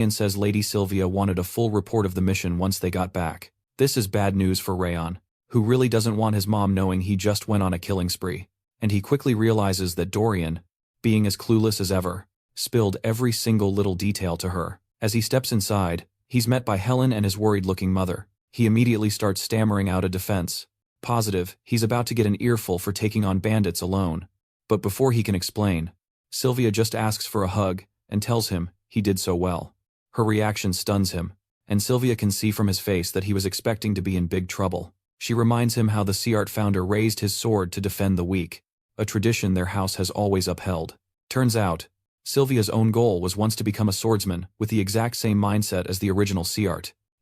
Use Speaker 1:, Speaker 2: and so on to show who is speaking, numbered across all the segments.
Speaker 1: and says Lady Sylvia wanted a full report of the mission once they got back. This is bad news for Rayon, who really doesn't want his mom knowing he just went on a killing spree. And he quickly realizes that Dorian, being as clueless as ever, spilled every single little detail to her. As he steps inside, he's met by Helen and his worried-looking mother. He immediately starts stammering out a defense. Positive, he's about to get an earful for taking on bandits alone. But before he can explain, Sylvia just asks for a hug and tells him he did so well. Her reaction stuns him, and Sylvia can see from his face that he was expecting to be in big trouble. She reminds him how the Sea founder raised his sword to defend the weak, a tradition their house has always upheld. Turns out, Sylvia's own goal was once to become a swordsman with the exact same mindset as the original Sea.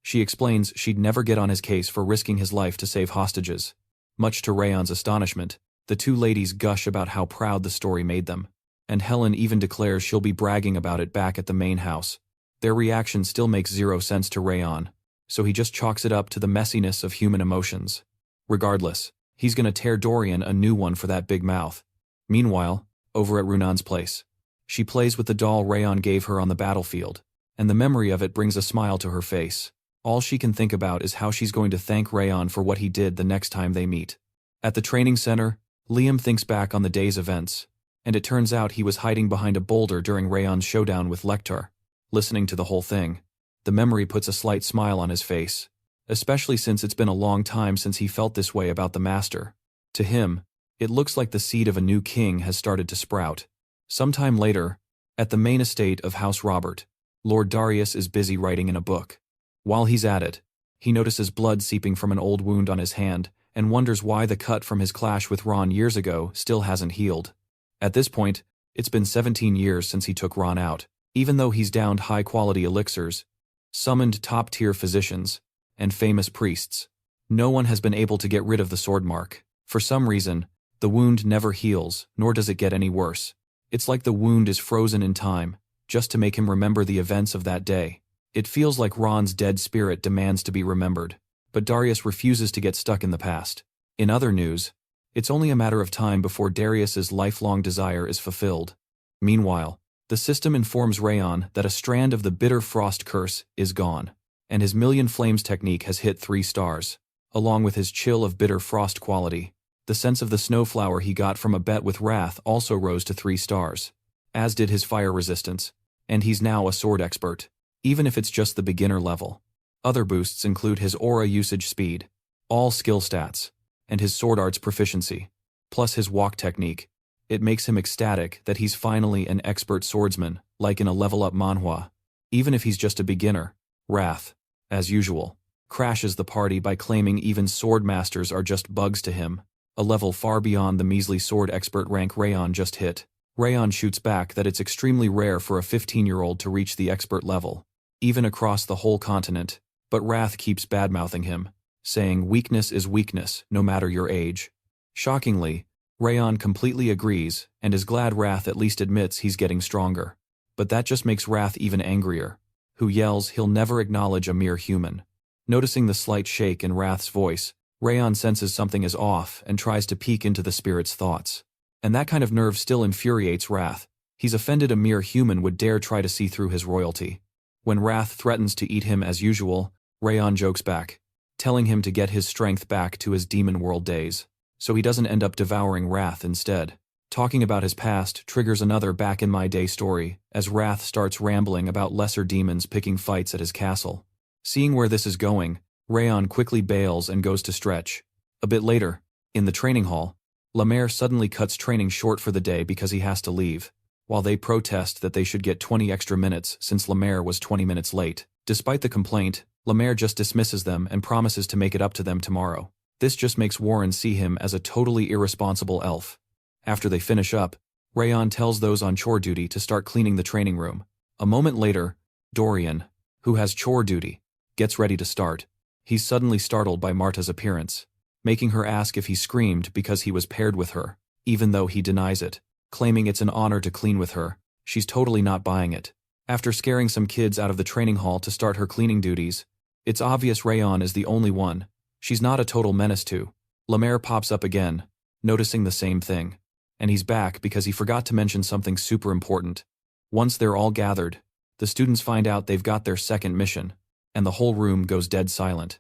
Speaker 1: She explains she'd never get on his case for risking his life to save hostages. Much to Rayon's astonishment, the two ladies gush about how proud the story made them, and Helen even declares she'll be bragging about it back at the main house. Their reaction still makes zero sense to Rayon, so he just chalks it up to the messiness of human emotions. Regardless, he's gonna tear Dorian a new one for that big mouth. Meanwhile, over at Runan's place, she plays with the doll Rayon gave her on the battlefield, and the memory of it brings a smile to her face. All she can think about is how she's going to thank Rayon for what he did the next time they meet. At the training center, Liam thinks back on the day's events, and it turns out he was hiding behind a boulder during Rayon's showdown with Lecter. Listening to the whole thing, the memory puts a slight smile on his face, especially since it's been a long time since he felt this way about the Master. To him, it looks like the seed of a new king has started to sprout. Sometime later, at the main estate of House Robert, Lord Daryus is busy writing in a book. While he's at it, he notices blood seeping from an old wound on his hand and wonders why the cut from his clash with Ron years ago still hasn't healed. At this point, it's been 17 years since he took Ron out. Even though he's downed high-quality elixirs, summoned top-tier physicians, and famous priests, no one has been able to get rid of the sword mark. For some reason, the wound never heals, nor does it get any worse. It's like the wound is frozen in time, just to make him remember the events of that day. It feels like Ron's dead spirit demands to be remembered, but Daryus refuses to get stuck in the past. In other news, it's only a matter of time before Darius's lifelong desire is fulfilled. Meanwhile, the system informs Rayon that a strand of the bitter frost curse is gone, and his million flames technique has hit 3 stars. Along with his chill of bitter frost quality, the sense of the snowflower he got from a bet with Wrath also rose to 3 stars, as did his fire resistance, and he's now a sword expert, even if it's just the beginner level. Other boosts include his aura usage speed, all skill stats, and his sword arts proficiency, plus his walk technique. It makes him ecstatic that he's finally an expert swordsman, like in a level-up manhwa. Even if he's just a beginner, Wrath, as usual, crashes the party by claiming even sword masters are just bugs to him, a level far beyond the measly sword expert rank Rayon just hit. Rayon shoots back that it's extremely rare for a 15-year-old to reach the expert level, even across the whole continent, but Wrath keeps badmouthing him, saying weakness is weakness, no matter your age. Shockingly, Rayon completely agrees and is glad Wrath at least admits he's getting stronger. But that just makes Wrath even angrier, who yells he'll never acknowledge a mere human. Noticing the slight shake in Wrath's voice, Rayon senses something is off and tries to peek into the spirit's thoughts. And that kind of nerve still infuriates Wrath. He's offended a mere human would dare try to see through his royalty. When Wrath threatens to eat him as usual, Rayon jokes back, telling him to get his strength back to his demon world days, so he doesn't end up devouring Wrath instead. Talking about his past triggers another back-in-my-day story, as Wrath starts rambling about lesser demons picking fights at his castle. Seeing where this is going, Rayon quickly bails and goes to stretch. A bit later, in the training hall, Lemaire suddenly cuts training short for the day because he has to leave, while they protest that they should get 20 extra minutes since Lemaire was 20 minutes late. Despite the complaint, Lemaire just dismisses them and promises to make it up to them tomorrow. This just makes Warren see him as a totally irresponsible elf. After they finish up, Rayon tells those on chore duty to start cleaning the training room. A moment later, Dorian, who has chore duty, gets ready to start. He's suddenly startled by Marta's appearance, making her ask if he screamed because he was paired with her, even though he denies it, claiming it's an honor to clean with her. She's totally not buying it. After scaring some kids out of the training hall to start her cleaning duties, it's obvious Rayon is the only one she's not a total menace to. Lemaire pops up again, noticing the same thing, and he's back because he forgot to mention something super important. Once they're all gathered, The students find out they've got their second mission, and the whole room goes dead silent.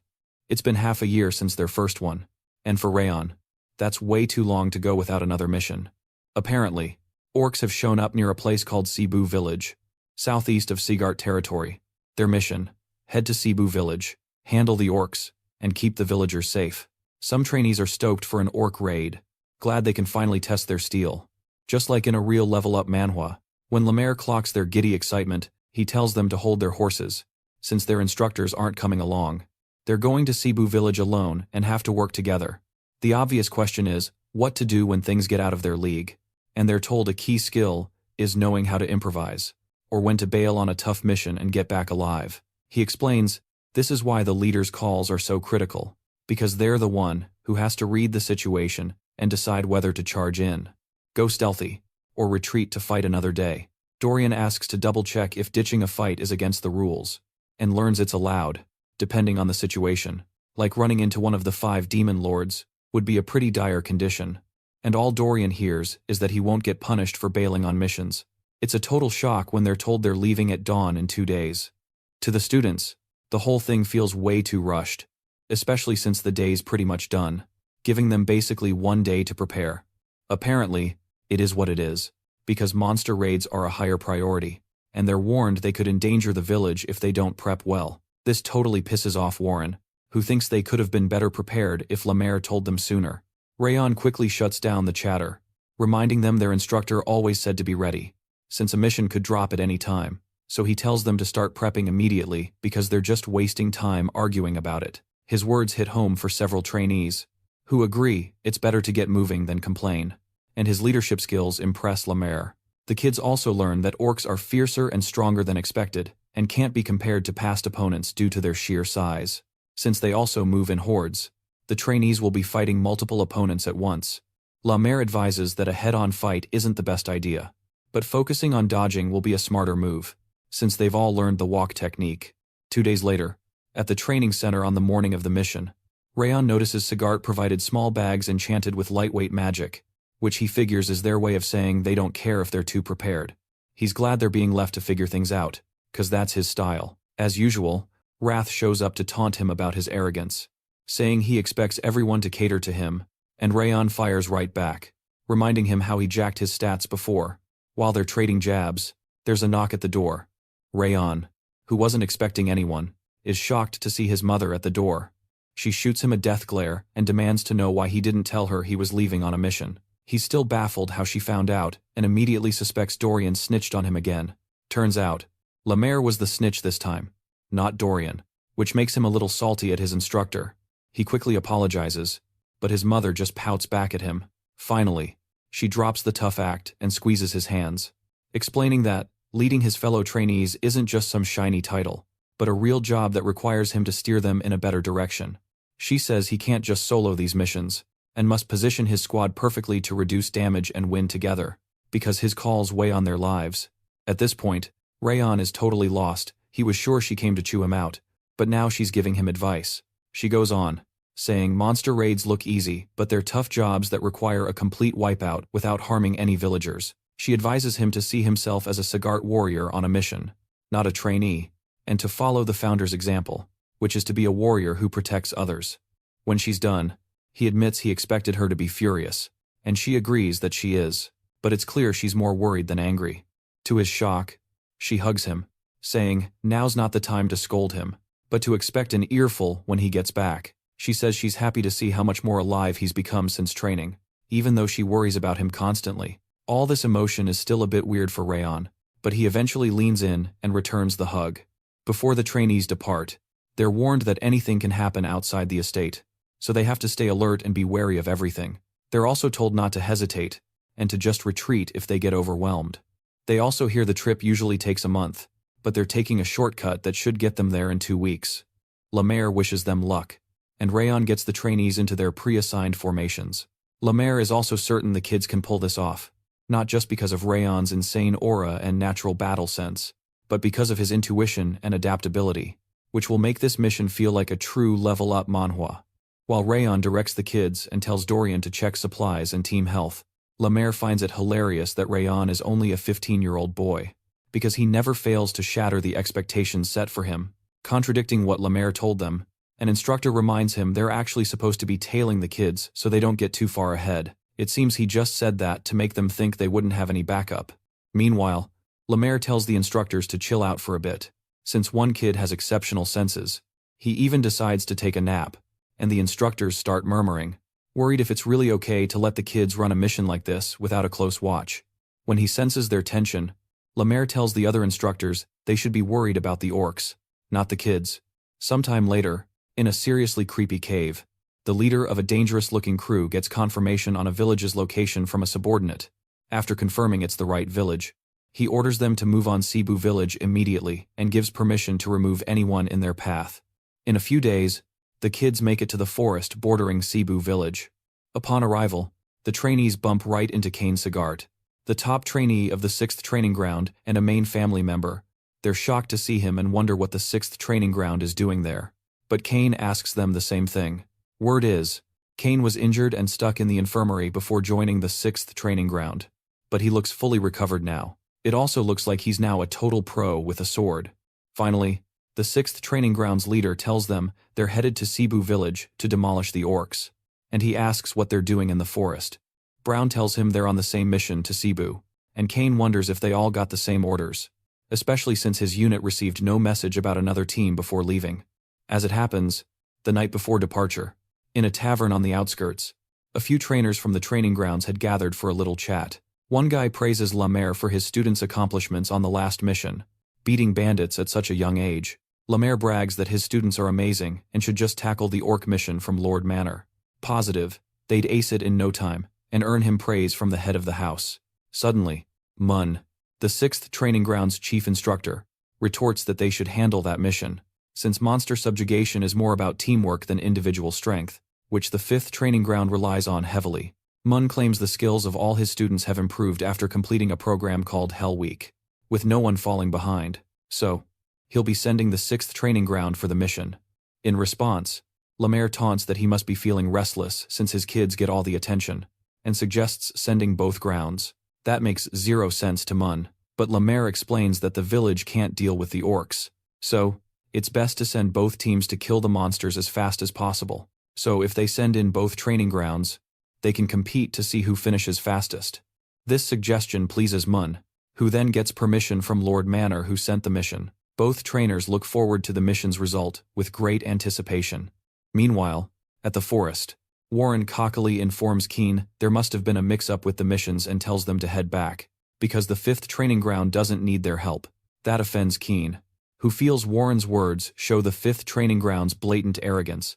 Speaker 1: It's been half a year since their first one, and for Rayon, that's way too long to go without another mission. Apparently, orcs have shown up near a place called Cebu Village, southeast of Ziggart territory. Their mission: head to Cebu Village, handle the orcs, and keep the villagers safe. Some trainees are stoked for an orc raid, glad they can finally test their steel. Just like in a real level-up manhwa, when Lemaire clocks their giddy excitement, he tells them to hold their horses, since their instructors aren't coming along. They're going to Cebu Village alone and have to work together. The obvious question is, what to do when things get out of their league, and they're told a key skill is knowing how to improvise, or when to bail on a tough mission and get back alive. He explains, this is why the leader's calls are so critical, because they're the one who has to read the situation and decide whether to charge in, go stealthy, or retreat to fight another day. Dorian asks to double-check if ditching a fight is against the rules, and learns it's allowed, depending on the situation. Like running into one of the 5 demon lords would be a pretty dire condition, and all Dorian hears is that he won't get punished for bailing on missions. It's a total shock when they're told they're leaving at dawn in 2 days. To the students, the whole thing feels way too rushed, especially since the day's pretty much done, giving them basically 1 day to prepare. Apparently, it is what it is, because monster raids are a higher priority, and they're warned they could endanger the village if they don't prep well. This totally pisses off Warren, who thinks they could have been better prepared if Lemaire told them sooner. Rayon quickly shuts down the chatter, reminding them their instructor always said to be ready, since a mission could drop at any time, so he tells them to start prepping immediately because they're just wasting time arguing about it. His words hit home for several trainees, who agree it's better to get moving than complain, and his leadership skills impress Lemaire. The kids also learn that orcs are fiercer and stronger than expected, and can't be compared to past opponents due to their sheer size. Since they also move in hordes, the trainees will be fighting multiple opponents at once. Lemaire advises that a head-on fight isn't the best idea, but focusing on dodging will be a smarter move, since they've all learned the walk technique. 2 days later, at the training center on the morning of the mission, Rayon notices Ziggart provided small bags enchanted with lightweight magic, which he figures is their way of saying they don't care if they're too prepared. He's glad they're being left to figure things out, 'cause that's his style. As usual, Wrath shows up to taunt him about his arrogance, saying he expects everyone to cater to him, and Rayon fires right back, reminding him how he jacked his stats before. While they're trading jabs, there's a knock at the door. Rayon, who wasn't expecting anyone, is shocked to see his mother at the door. She shoots him a death glare and demands to know why he didn't tell her he was leaving on a mission. He's still baffled how she found out and immediately suspects Dorian snitched on him again. Turns out, Lemaire was the snitch this time, not Dorian, which makes him a little salty at his instructor. He quickly apologizes, but his mother just pouts back at him. Finally, she drops the tough act and squeezes his hands, explaining that leading his fellow trainees isn't just some shiny title, but a real job that requires him to steer them in a better direction. She says he can't just solo these missions, and must position his squad perfectly to reduce damage and win together, because his calls weigh on their lives. At this point, Rayon is totally lost. He was sure she came to chew him out, but now she's giving him advice. She goes on, saying monster raids look easy, but they're tough jobs that require a complete wipeout without harming any villagers. She advises him to see himself as a Ziggart warrior on a mission, not a trainee, and to follow the founder's example, which is to be a warrior who protects others. When she's done, he admits he expected her to be furious, and she agrees that she is, but it's clear she's more worried than angry. To his shock, she hugs him, saying, now's not the time to scold him, but to expect an earful when he gets back. She says she's happy to see how much more alive he's become since training, even though she worries about him constantly. All this emotion is still a bit weird for Rayon, but he eventually leans in and returns the hug. Before the trainees depart, they're warned that anything can happen outside the estate, so they have to stay alert and be wary of everything. They're also told not to hesitate, and to just retreat if they get overwhelmed. They also hear the trip usually takes a month, but they're taking a shortcut that should get them there in 2 weeks. Lemaire wishes them luck, and Rayon gets the trainees into their pre-assigned formations. Lemaire is also certain the kids can pull this off, not just because of Rayon's insane aura and natural battle sense, but because of his intuition and adaptability, which will make this mission feel like a true level-up manhwa. While Rayon directs the kids and tells Dorian to check supplies and team health, Lemaire finds it hilarious that Rayon is only a 15-year-old boy, because he never fails to shatter the expectations set for him. Contradicting what Lemaire told them, an instructor reminds him they're actually supposed to be tailing the kids so they don't get too far ahead. It seems he just said that to make them think they wouldn't have any backup. Meanwhile, Lemaire tells the instructors to chill out for a bit. Since one kid has exceptional senses, he even decides to take a nap, and the instructors start murmuring, worried if it's really okay to let the kids run a mission like this without a close watch. When he senses their tension, Lemaire tells the other instructors they should be worried about the orcs, not the kids. Sometime later, in a seriously creepy cave, the leader of a dangerous-looking crew gets confirmation on a village's location from a subordinate. After confirming it's the right village, he orders them to move on Cebu village immediately and gives permission to remove anyone in their path. In a few days, the kids make it to the forest bordering Cebu village. Upon arrival, the trainees bump right into Glenn Ziggart, the top trainee of the 6th training ground and a main family member. They're shocked to see him and wonder what the 6th training ground is doing there. But Glenn asks them the same thing. Word is, Glenn was injured and stuck in the infirmary before joining the 6th training ground. But he looks fully recovered now. It also looks like he's now a total pro with a sword. Finally, the 6th training ground's leader tells them they're headed to Cebu village to demolish the orcs, and he asks what they're doing in the forest. Brown tells him they're on the same mission to Cebu, and Glenn wonders if they all got the same orders, especially since his unit received no message about another team before leaving. As it happens, the night before departure, in a tavern on the outskirts, a few trainers from the training grounds had gathered for a little chat. One guy praises Lemaire for his students' accomplishments on the last mission, beating bandits at such a young age. Lemaire brags that his students are amazing and should just tackle the orc mission from Lord Manor. Positive, they'd ace it in no time and earn him praise from the head of the house. Suddenly, Mun, the 6th training ground's chief instructor, retorts that they should handle that mission, since monster subjugation is more about teamwork than individual strength, which the 5th training ground relies on heavily. Mun claims the skills of all his students have improved after completing a program called Hell Week, with no one falling behind, so he'll be sending the 6th training ground for the mission. In response, Lemaire taunts that he must be feeling restless since his kids get all the attention, and suggests sending both grounds. That makes zero sense to Mun, but Lemaire explains that the village can't deal with the orcs, so it's best to send both teams to kill the monsters as fast as possible. So if they send in both training grounds, they can compete to see who finishes fastest. This suggestion pleases Mun, who then gets permission from Lord Manor who sent the mission. Both trainers look forward to the mission's result with great anticipation. Meanwhile, at the forest, Warren cockily informs Glenn there must have been a mix-up with the missions and tells them to head back, because the 5th training ground doesn't need their help. That offends Glenn, who feels Warren's words show the 5th training ground's blatant arrogance.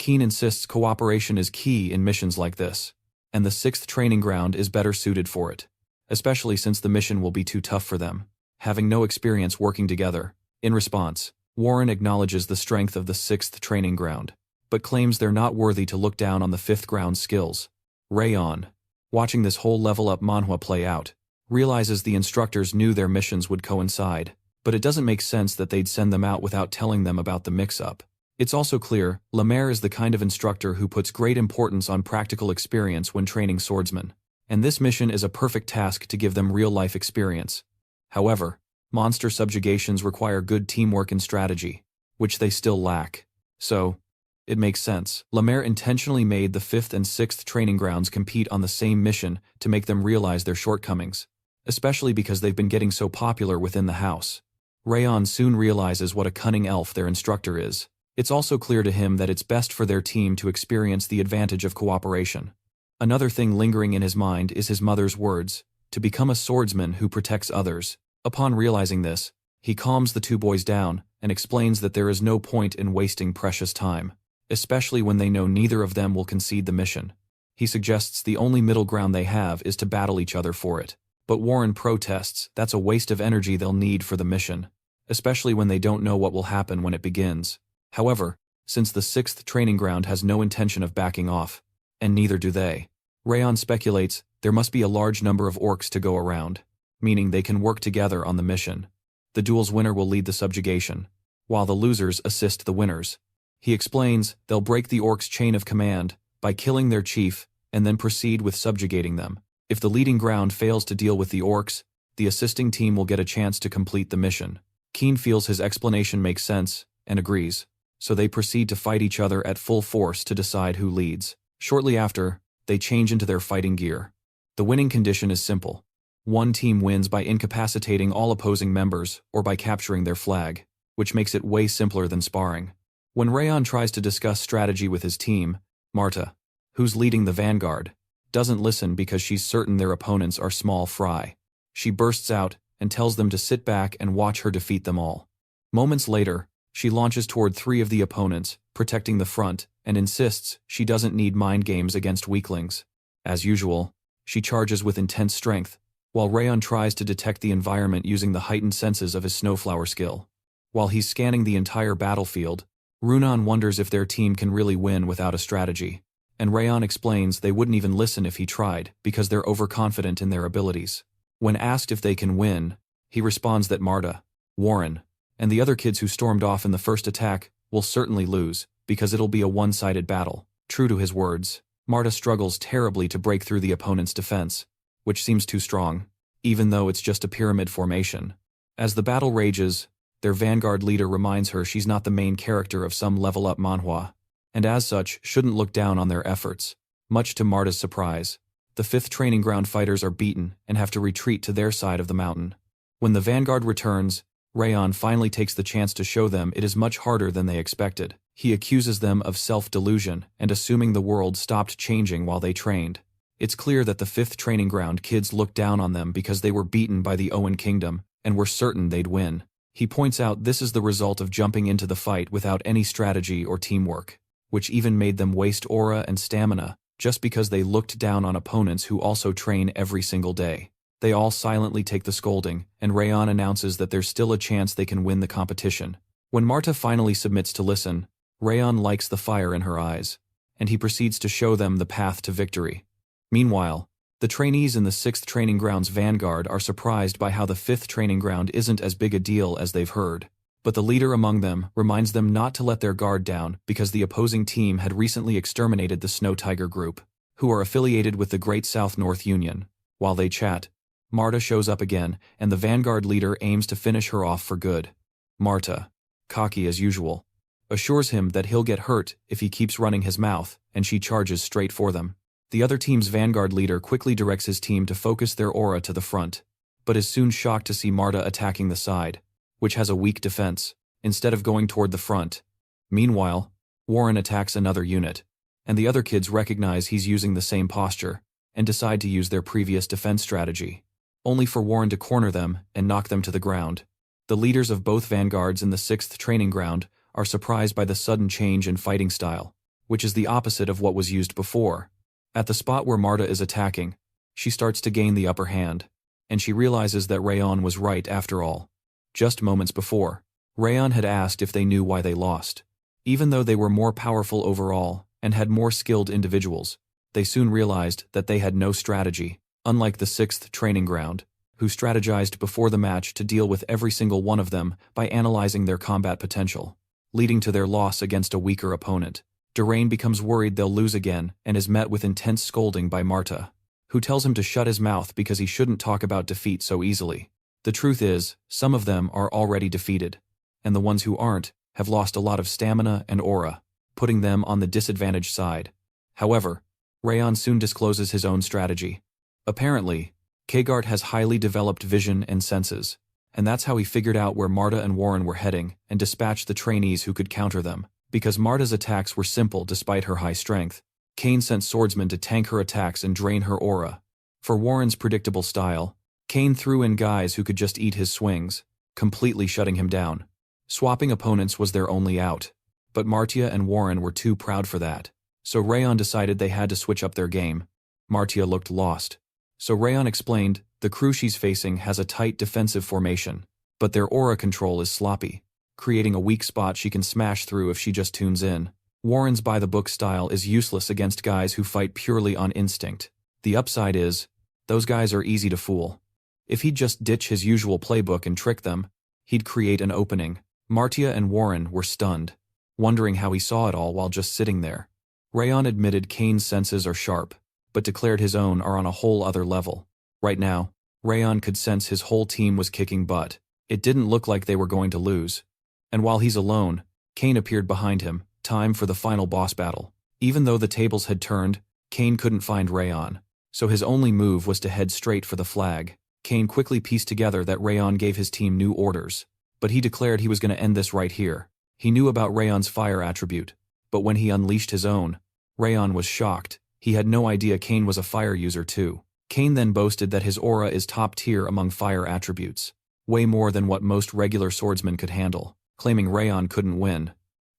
Speaker 1: Glenn insists cooperation is key in missions like this, and the 6th training ground is better suited for it, especially since the mission will be too tough for them, having no experience working together. In response, Warren acknowledges the strength of the 6th training ground, but claims they're not worthy to look down on the 5th ground's skills. Rayon, watching this whole level-up manhwa play out, realizes the instructors knew their missions would coincide, but it doesn't make sense that they'd send them out without telling them about the mix-up. It's also clear Lemaire is the kind of instructor who puts great importance on practical experience when training swordsmen, and this mission is a perfect task to give them real-life experience. However, monster subjugations require good teamwork and strategy, which they still lack. So, it makes sense. Lemaire intentionally made the 5th and 6th training grounds compete on the same mission to make them realize their shortcomings, especially because they've been getting so popular within the house. Rayon soon realizes what a cunning elf their instructor is. It's also clear to him that it's best for their team to experience the advantage of cooperation. Another thing lingering in his mind is his mother's words, to become a swordsman who protects others. Upon realizing this, he calms the two boys down and explains that there is no point in wasting precious time, especially when they know neither of them will concede the mission. He suggests the only middle ground they have is to battle each other for it. But Warren protests that's a waste of energy they'll need for the mission, especially when they don't know what will happen when it begins. However, since the 6th training ground has no intention of backing off, and neither do they, Rayon speculates there must be a large number of orcs to go around, meaning they can work together on the mission. The duel's winner will lead the subjugation, while the losers assist the winners. He explains they'll break the orcs' chain of command by killing their chief and then proceed with subjugating them. If the leading ground fails to deal with the orcs, the assisting team will get a chance to complete the mission. Keen feels his explanation makes sense, and agrees, so they proceed to fight each other at full force to decide who leads. Shortly after, they change into their fighting gear. The winning condition is simple. One team wins by incapacitating all opposing members or by capturing their flag, which makes it way simpler than sparring. When Rayon tries to discuss strategy with his team, Marta, who's leading the vanguard, doesn't listen because she's certain their opponents are small fry. She bursts out and tells them to sit back and watch her defeat them all. Moments later, she launches toward 3 of the opponents, protecting the front, and insists she doesn't need mind games against weaklings. As usual, she charges with intense strength, while Rayon tries to detect the environment using the heightened senses of his snowflower skill. While he's scanning the entire battlefield, Runan wonders if their team can really win without a strategy, and Rayon explains they wouldn't even listen if he tried because they're overconfident in their abilities. When asked if they can win, he responds that Marta, Warren, and the other kids who stormed off in the first attack will certainly lose because it'll be a one-sided battle. True to his words, Marta struggles terribly to break through the opponent's defense, which seems too strong, even though it's just a pyramid formation. As the battle rages, their vanguard leader reminds her she's not the main character of some level-up manhwa, and as such shouldn't look down on their efforts. Much to Marta's surprise, the 5th training ground fighters are beaten and have to retreat to their side of the mountain. When the vanguard returns, Rayon finally takes the chance to show them it is much harder than they expected. He accuses them of self-delusion and assuming the world stopped changing while they trained. It's clear that the 5th training ground kids looked down on them because they were beaten by the Owen Kingdom and were certain they'd win. He points out this is the result of jumping into the fight without any strategy or teamwork, which even made them waste aura and stamina just because they looked down on opponents who also train every single day. They all silently take the scolding, and Rayon announces that there's still a chance they can win the competition. When Marta finally submits to listen, Rayon likes the fire in her eyes, and he proceeds to show them the path to victory. Meanwhile, the trainees in the 6th Training Ground's vanguard are surprised by how the 5th Training Ground isn't as big a deal as they've heard, but the leader among them reminds them not to let their guard down because the opposing team had recently exterminated the Snow Tiger group, who are affiliated with the Great South North Union. While they chat, Marta shows up again, and the vanguard leader aims to finish her off for good. Marta, cocky as usual, assures him that he'll get hurt if he keeps running his mouth, and she charges straight for them. The other team's vanguard leader quickly directs his team to focus their aura to the front, but is soon shocked to see Marta attacking the side, which has a weak defense, instead of going toward the front. Meanwhile, Warren attacks another unit, and the other kids recognize he's using the same posture, and decide to use their previous defense strategy, only for Warren to corner them and knock them to the ground. The leaders of both vanguards in the 6th Training Ground are surprised by the sudden change in fighting style, which is the opposite of what was used before. At the spot where Marta is attacking, she starts to gain the upper hand, and she realizes that Rayon was right after all. Just moments before, Rayon had asked if they knew why they lost. Even though they were more powerful overall and had more skilled individuals, they soon realized that they had no strategy, unlike the 6th Training Ground, who strategized before the match to deal with every single one of them by analyzing their combat potential, leading to their loss against a weaker opponent. Rayon becomes worried they'll lose again and is met with intense scolding by Marta, who tells him to shut his mouth because he shouldn't talk about defeat so easily. The truth is, some of them are already defeated, and the ones who aren't have lost a lot of stamina and aura, putting them on the disadvantaged side. However, Rayon soon discloses his own strategy. Apparently, Ziggart has highly developed vision and senses, and that's how he figured out where Marta and Warren were heading and dispatched the trainees who could counter them. Because Marta's attacks were simple despite her high strength, Kane sent swordsmen to tank her attacks and drain her aura. For Warren's predictable style, Kane threw in guys who could just eat his swings, completely shutting him down. Swapping opponents was their only out, but Martia and Warren were too proud for that, so Rayon decided they had to switch up their game. Martia looked lost, so Rayon explained the crew she's facing has a tight defensive formation, but their aura control is sloppy, creating a weak spot she can smash through if she just tunes in. Warren's by-the-book style is useless against guys who fight purely on instinct. The upside is, those guys are easy to fool. If he'd just ditch his usual playbook and trick them, he'd create an opening. Martia and Warren were stunned, wondering how he saw it all while just sitting there. Rayon admitted Kane's senses are sharp, but declared his own are on a whole other level. Right now, Rayon could sense his whole team was kicking butt. It didn't look like they were going to lose. And while he's alone, Kane appeared behind him, time for the final boss battle. Even though the tables had turned, Kane couldn't find Rayon, so his only move was to head straight for the flag. Kane quickly pieced together that Rayon gave his team new orders, but he declared he was going to end this right here. He knew about Rayon's fire attribute, but when he unleashed his own, Rayon was shocked. He had no idea Kane was a fire user too. Kane then boasted that his aura is top tier among fire attributes, way more than what most regular swordsmen could handle, claiming Rayon couldn't win.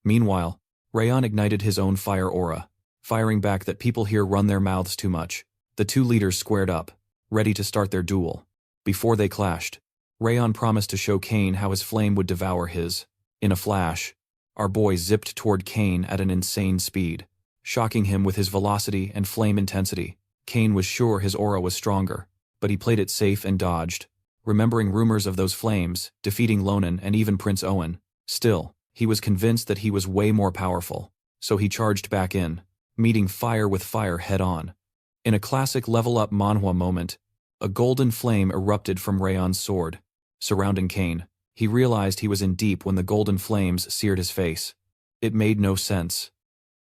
Speaker 1: Meanwhile, Rayon ignited his own fire aura, firing back that people here run their mouths too much. The two leaders squared up, ready to start their duel. Before they clashed, Rayon promised to show Kane how his flame would devour his. In a flash, our boy zipped toward Kane at an insane speed, shocking him with his velocity and flame intensity. Kane was sure his aura was stronger, but he played it safe and dodged, remembering rumors of those flames, defeating Lonan and even Prince Owen. Still, he was convinced that he was way more powerful, so he charged back in, meeting fire with fire head-on. In a classic level-up Manhwa moment, a golden flame erupted from Rayon's sword, surrounding Kane. He realized he was in deep when the golden flames seared his face. It made no sense.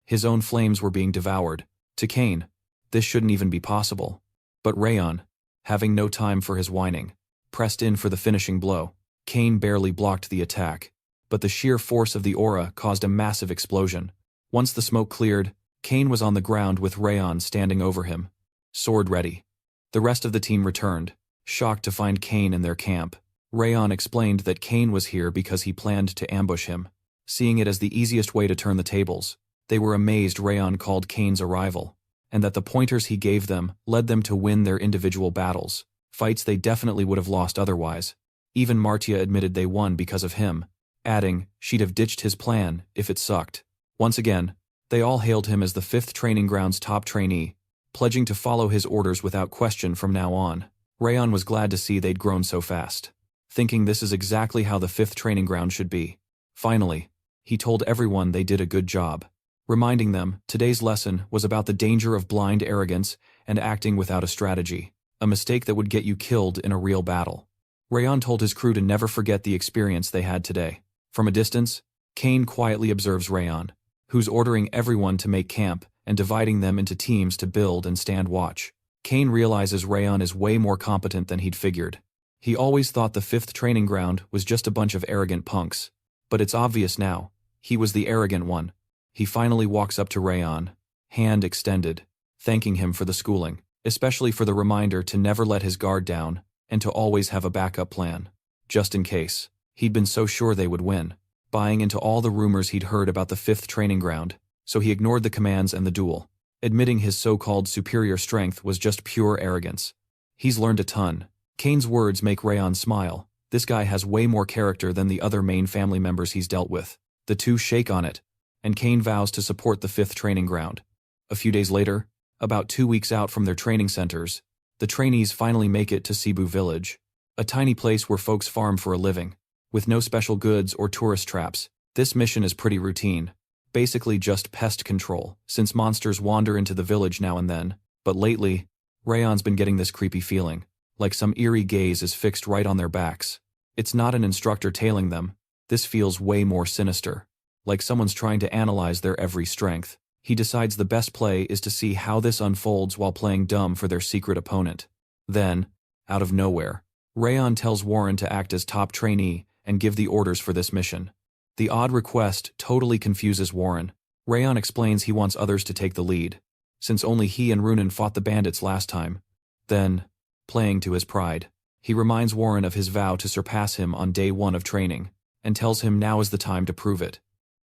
Speaker 1: His own flames were being devoured. To Kane, this shouldn't even be possible. But Rayon, having no time for his whining, pressed in for the finishing blow. Kane barely blocked the attack, but the sheer force of the aura caused a massive explosion. Once the smoke cleared, Kane was on the ground with Rayon standing over him, sword ready. The rest of the team returned, shocked to find Kane in their camp. Rayon explained that Kane was here because he planned to ambush him, seeing it as the easiest way to turn the tables. They were amazed Rayon called Kane's arrival, and that the pointers he gave them led them to win their individual battles, fights they definitely would have lost otherwise. Even Martia admitted they won because of him, adding she'd have ditched his plan if it sucked. Once again, they all hailed him as the 5th Training Ground's top trainee, pledging to follow his orders without question from now on. Rayon was glad to see they'd grown so fast, thinking this is exactly how the 5th Training Ground should be. Finally, he told everyone they did a good job, reminding them today's lesson was about the danger of blind arrogance and acting without a strategy, a mistake that would get you killed in a real battle. Rayon told his crew to never forget the experience they had today. From a distance, Kane quietly observes Rayon, who's ordering everyone to make camp and dividing them into teams to build and stand watch. Kane realizes Rayon is way more competent than he'd figured. He always thought the 5th Training Ground was just a bunch of arrogant punks, but it's obvious now, he was the arrogant one. He finally walks up to Rayon, hand extended, thanking him for the schooling, especially for the reminder to never let his guard down and to always have a backup plan, just in case. He'd been so sure they would win, buying into all the rumors he'd heard about the 5th Training Ground, so he ignored the commands and the duel, admitting his so-called superior strength was just pure arrogance. He's learned a ton. Kane's words make Rayon smile. This guy has way more character than the other main family members he's dealt with. The two shake on it, and Kane vows to support the 5th Training Ground. A few days later, about 2 weeks out from their training centers, the trainees finally make it to Cebu Village, a tiny place where folks farm for a living. With no special goods or tourist traps, this mission is pretty routine. Basically just pest control, since monsters wander into the village now and then. But lately, Rayon's been getting this creepy feeling, like some eerie gaze is fixed right on their backs. It's not an instructor tailing them. This feels way more sinister, like someone's trying to analyze their every strength. He decides the best play is to see how this unfolds while playing dumb for their secret opponent. Then, out of nowhere, Rayon tells Warren to act as top trainee and give the orders for this mission. The odd request totally confuses Warren. Rayon explains he wants others to take the lead, since only he and Runan fought the bandits last time. Then, playing to his pride, he reminds Warren of his vow to surpass him on day 1 of training, and tells him now is the time to prove it.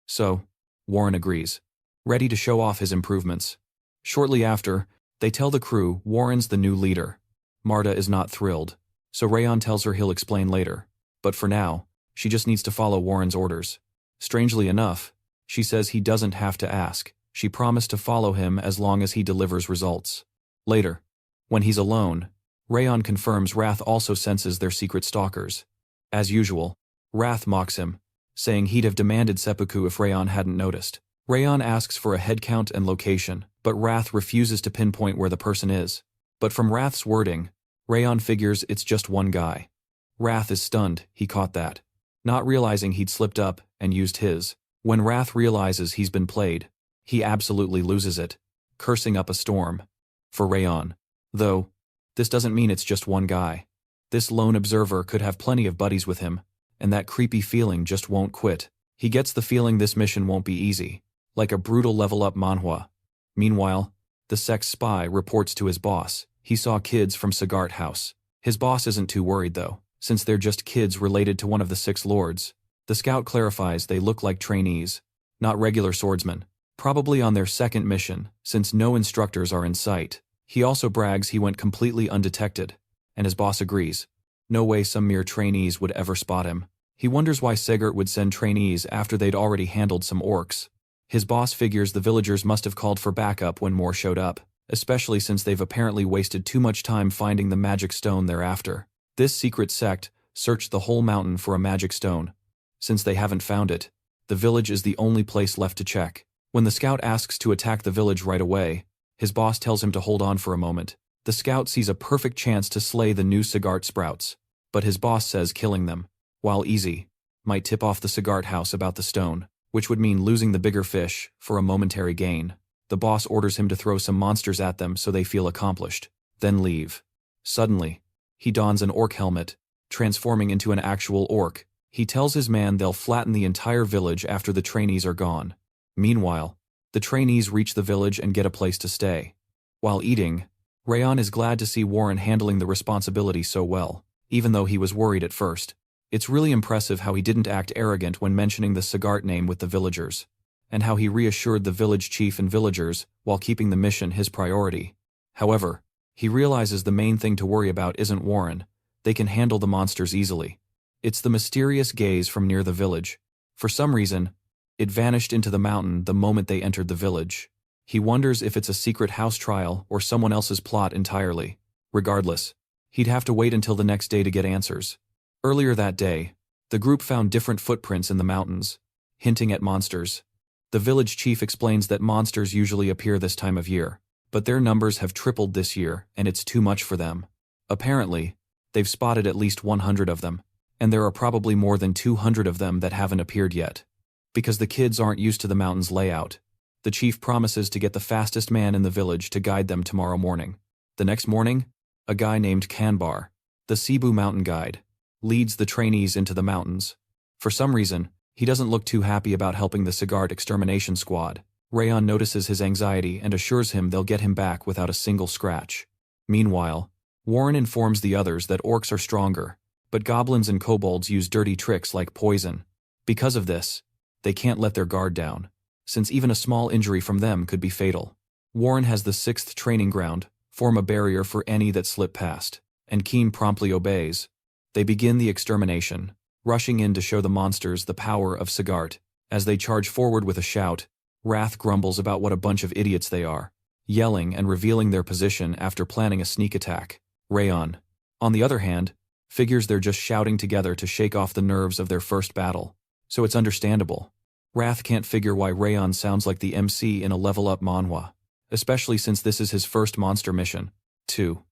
Speaker 1: So, Warren agrees, ready to show off his improvements. Shortly after, they tell the crew Warren's the new leader. Marta is not thrilled, so Rayon tells her he'll explain later. But for now, she just needs to follow Warren's orders. Strangely enough, she says he doesn't have to ask. She promised to follow him as long as he delivers results. Later, when he's alone, Rayon confirms Wrath also senses their secret stalkers. As usual, Wrath mocks him, saying he'd have demanded seppuku if Rayon hadn't noticed. Rayon asks for a head count and location, but Wrath refuses to pinpoint where the person is. But from Wrath's wording, Rayon figures it's just one guy. Wrath is stunned, he caught that. Not realizing he'd slipped up and used his. When Wrath realizes he's been played, he absolutely loses it, cursing up a storm. For Rayon. Though, this doesn't mean it's just one guy. This lone observer could have plenty of buddies with him, and that creepy feeling just won't quit. He gets the feeling this mission won't be easy, like a brutal level-up manhwa. Meanwhile, the sex spy reports to his boss. He saw kids from Ziggart house. His boss isn't too worried though, since they're just kids related to one of the 6 lords. The scout clarifies they look like trainees, not regular swordsmen, probably on their second mission, since no instructors are in sight. He also brags he went completely undetected, and his boss agrees. No way some mere trainees would ever spot him. He wonders why Ziggart would send trainees after they'd already handled some orcs. His boss figures the villagers must have called for backup when more showed up, especially since they've apparently wasted too much time finding the magic stone they're after. This secret sect searched the whole mountain for a magic stone. Since they haven't found it, the village is the only place left to check. When the scout asks to attack the village right away, his boss tells him to hold on for a moment. The scout sees a perfect chance to slay the new Ziggart sprouts, but his boss says killing them, while easy, might tip off the Ziggart house about the stone, which would mean losing the bigger fish for a momentary gain. The boss orders him to throw some monsters at them so they feel accomplished, then leave. Suddenly, he dons an orc helmet, transforming into an actual orc. He tells his man they'll flatten the entire village after the trainees are gone. Meanwhile, the trainees reach the village and get a place to stay. While eating, Rayon is glad to see Warren handling the responsibility so well, even though he was worried at first. It's really impressive how he didn't act arrogant when mentioning the Ziggart name with the villagers, and how he reassured the village chief and villagers while keeping the mission his priority. However, he realizes the main thing to worry about isn't Warren. They can handle the monsters easily. It's the mysterious gaze from near the village. For some reason, it vanished into the mountain the moment they entered the village. He wonders if it's a secret house trial or someone else's plot entirely. Regardless, he'd have to wait until the next day to get answers. Earlier that day, the group found different footprints in the mountains, hinting at monsters. The village chief explains that monsters usually appear this time of year, but their numbers have tripled this year and it's too much for them. Apparently, they've spotted at least 100 of them, and there are probably more than 200 of them that haven't appeared yet. Because the kids aren't used to the mountain's layout, the chief promises to get the fastest man in the village to guide them tomorrow morning. The next morning, a guy named Kanbar, the Cebu mountain guide, leads the trainees into the mountains. For some reason, he doesn't look too happy about helping the Ziggart extermination squad. Rayon notices his anxiety and assures him they'll get him back without a single scratch. Meanwhile, Warren informs the others that orcs are stronger, but goblins and kobolds use dirty tricks like poison. Because of this, they can't let their guard down, since even a small injury from them could be fatal. Warren has the 6th training ground form a barrier for any that slip past, and Keen promptly obeys. They begin the extermination, rushing in to show the monsters the power of Ziggart. As they charge forward with a shout, Wrath grumbles about what a bunch of idiots they are, yelling and revealing their position after planning a sneak attack. Rayon, on the other hand, figures they're just shouting together to shake off the nerves of their first battle, so it's understandable. Wrath can't figure why Rayon sounds like the MC in a level-up manhwa, especially since this is his first monster mission, too.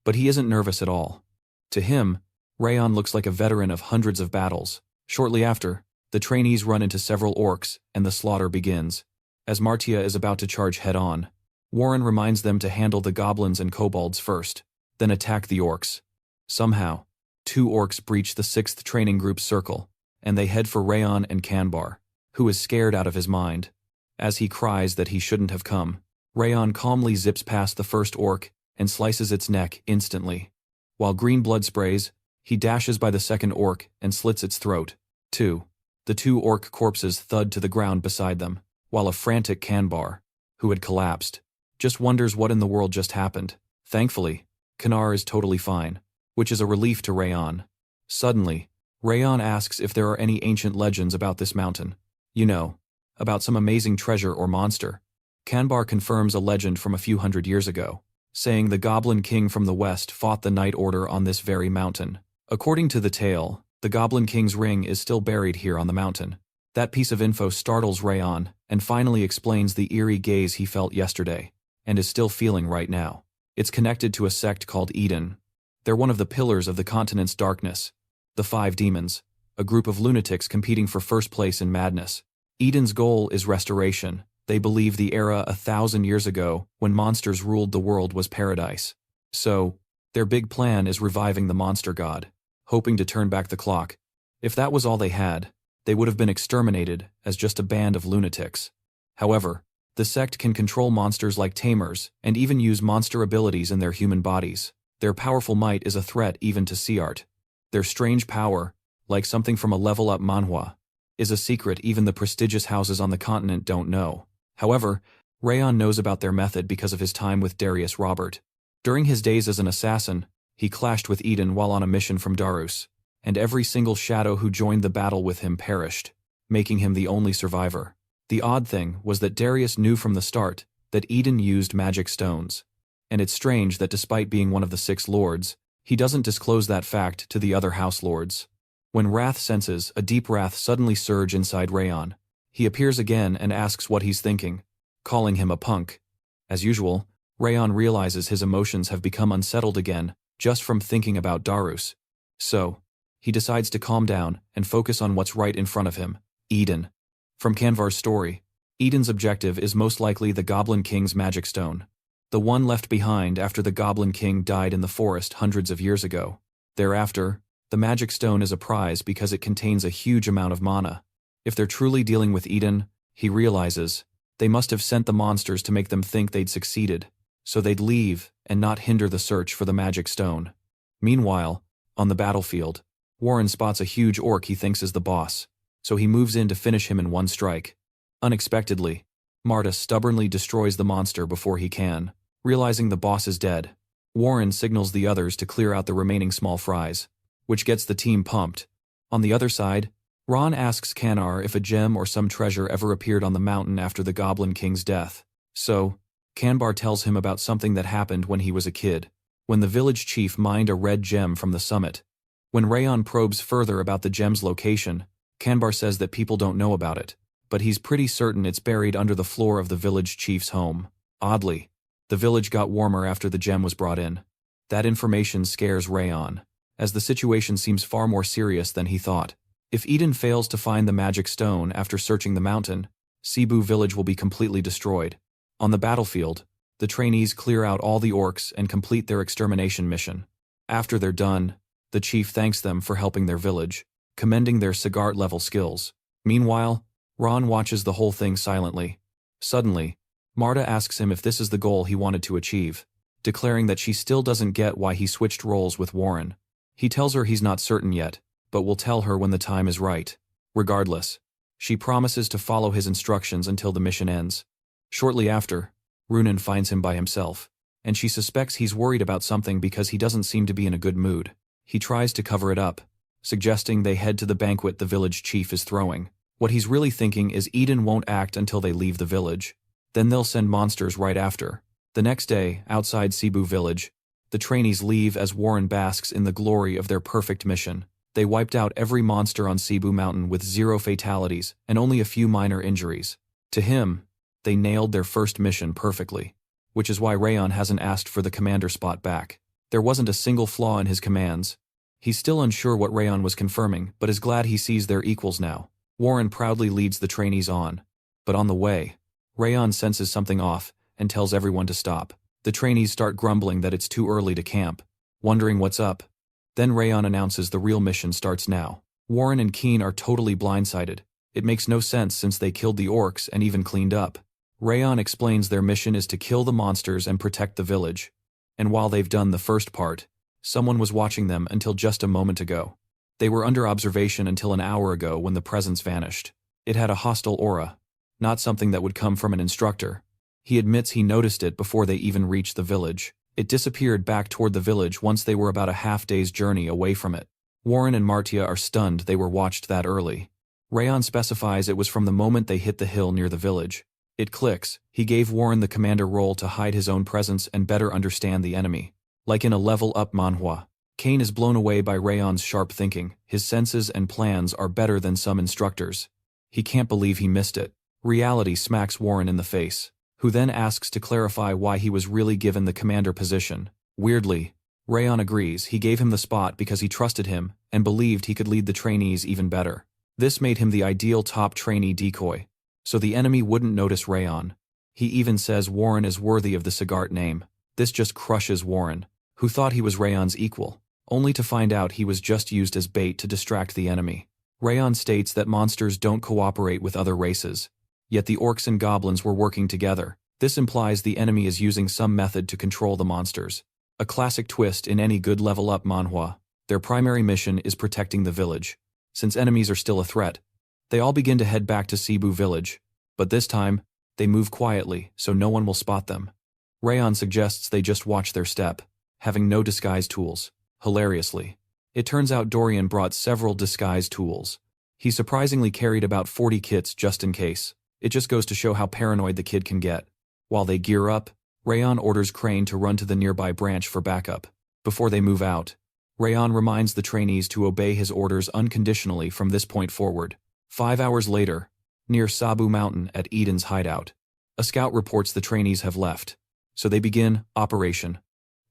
Speaker 1: But he isn't nervous at all. To him, Rayon looks like a veteran of hundreds of battles. Shortly after, the trainees run into several orcs, and the slaughter begins. As Martia is about to charge head-on, Warren reminds them to handle the goblins and kobolds first, then attack the orcs. Somehow, 2 orcs breach the 6th training group's circle, and they head for Rayon and Kanbar, who is scared out of his mind. As he cries that he shouldn't have come, Rayon calmly zips past the first orc and slices its neck instantly. While green blood sprays, he dashes by the second orc and slits its throat, too. The 2 orc corpses thud to the ground beside them, while a frantic Kanbar, who had collapsed, just wonders what in the world just happened. Thankfully, Kanar is totally fine, which is a relief to Rayon. Suddenly, Rayon asks if there are any ancient legends about this mountain. You know, about some amazing treasure or monster. Kanbar confirms a legend from a few hundred years ago, saying the Goblin King from the west fought the Night Order on this very mountain. According to the tale, the Goblin King's ring is still buried here on the mountain. That piece of info startles Rayon and finally explains the eerie gaze he felt yesterday, and is still feeling right now. It's connected to a sect called Eden. They're one of the pillars of the continent's darkness. The Five Demons, a group of lunatics competing for first place in madness. Eden's goal is restoration. They believe the era 1,000 years ago, when monsters ruled the world, was paradise. So, their big plan is reviving the monster god, hoping to turn back the clock. If that was all they had, they would have been exterminated as just a band of lunatics. However, the sect can control monsters like tamers and even use monster abilities in their human bodies. Their powerful might is a threat even to Ziggart. Their strange power, like something from a level-up manhwa, is a secret even the prestigious houses on the continent don't know. However, Rayon knows about their method because of his time with Daryus Robert. During his days as an assassin, he clashed with Eden while on a mission from Daryus, and every single shadow who joined the battle with him perished, making him the only survivor. The odd thing was that Daryus knew from the start that Eden used magic stones, and it's strange that despite being one of the 6 lords, he doesn't disclose that fact to the other house lords. When Wrath senses a deep wrath suddenly surge inside Rayon, he appears again and asks what he's thinking, calling him a punk. As usual, Rayon realizes his emotions have become unsettled again just from thinking about Daryus. So, he decides to calm down and focus on what's right in front of him, Eden. From Canvar's story, Eden's objective is most likely the Goblin King's magic stone, the one left behind after the Goblin King died in the forest hundreds of years ago. Thereafter, the magic stone is a prize because it contains a huge amount of mana. If they're truly dealing with Eden, he realizes, they must have sent the monsters to make them think they'd succeeded, so they'd leave and not hinder the search for the magic stone. Meanwhile, on the battlefield, Warren spots a huge orc he thinks is the boss, so he moves in to finish him in one strike. Unexpectedly, Marta stubbornly destroys the monster before he can. Realizing the boss is dead, Warren signals the others to clear out the remaining small fries, which gets the team pumped. On the other side, Ron asks Canar if a gem or some treasure ever appeared on the mountain after the Goblin King's death. So, Canbar tells him about something that happened when he was a kid, when the village chief mined a red gem from the summit. When Rayon probes further about the gem's location, Canbar says that people don't know about it, but he's pretty certain it's buried under the floor of the village chief's home. Oddly, the village got warmer after the gem was brought in. That information scares Rayon, as the situation seems far more serious than he thought. If Eden fails to find the magic stone after searching the mountain, Cebu village will be completely destroyed. On the battlefield, the trainees clear out all the orcs and complete their extermination mission. After they're done, the chief thanks them for helping their village, commending their Ziggart-level skills. Meanwhile, Ron watches the whole thing silently. Suddenly, Marta asks him if this is the goal he wanted to achieve, declaring that she still doesn't get why he switched roles with Warren. He tells her he's not certain yet, but will tell her when the time is right. Regardless, she promises to follow his instructions until the mission ends. Shortly after, Runan finds him by himself, and she suspects he's worried about something because he doesn't seem to be in a good mood. He tries to cover it up, suggesting they head to the banquet the village chief is throwing. What he's really thinking is Eden won't act until they leave the village. Then they'll send monsters right after. The next day, outside Cebu village, the trainees leave as Warren basks in the glory of their perfect mission. They wiped out every monster on Cebu Mountain with 0 fatalities and only a few minor injuries. To him, they nailed their first mission perfectly, which is why Rayon hasn't asked for the commander spot back. There wasn't a single flaw in his commands. He's still unsure what Rayon was confirming, but is glad he sees they're equals now. Warren proudly leads the trainees on. But on the way, Rayon senses something off and tells everyone to stop. The trainees start grumbling that it's too early to camp, wondering what's up. Then Rayon announces the real mission starts now. Warren and Keen are totally blindsided. It makes no sense since they killed the orcs and even cleaned up. Rayon explains their mission is to kill the monsters and protect the village. And while they've done the first part, someone was watching them until just a moment ago. They were under observation until an hour ago when the presence vanished. It had a hostile aura, not something that would come from an instructor. He admits he noticed it before they even reached the village. It disappeared back toward the village once they were about a half-day's journey away from it. Warren and Martia are stunned they were watched that early. Rayon specifies it was from the moment they hit the hill near the village. It clicks. He gave Warren the commander role to hide his own presence and better understand the enemy. Like in a level-up manhwa, Kane is blown away by Rayon's sharp thinking. His senses and plans are better than some instructors. He can't believe he missed it. Reality smacks Warren in the face, who then asks to clarify why he was really given the commander position. Weirdly, Rayon agrees. He gave him the spot because he trusted him and believed he could lead the trainees even better. This made him the ideal top trainee decoy, so the enemy wouldn't notice Rayon. He even says Warren is worthy of the Ziggart name. This just crushes Warren, who thought he was Rayon's equal, only to find out he was just used as bait to distract the enemy. Rayon states that monsters don't cooperate with other races, yet the orcs and goblins were working together. This implies the enemy is using some method to control the monsters. A classic twist in any good level-up manhwa. Their primary mission is protecting the village. Since enemies are still a threat, they all begin to head back to Cebu village, but this time, they move quietly so no one will spot them. Rayon suggests they just watch their step, having no disguise tools. Hilariously, it turns out Dorian brought several disguise tools. He surprisingly carried about 40 kits just in case. It just goes to show how paranoid the kid can get. While they gear up, Rayon orders Crane to run to the nearby branch for backup. Before they move out, Rayon reminds the trainees to obey his orders unconditionally from this point forward. 5 hours later, near Sabu Mountain at Eden's hideout, a scout reports the trainees have left, so they begin Operation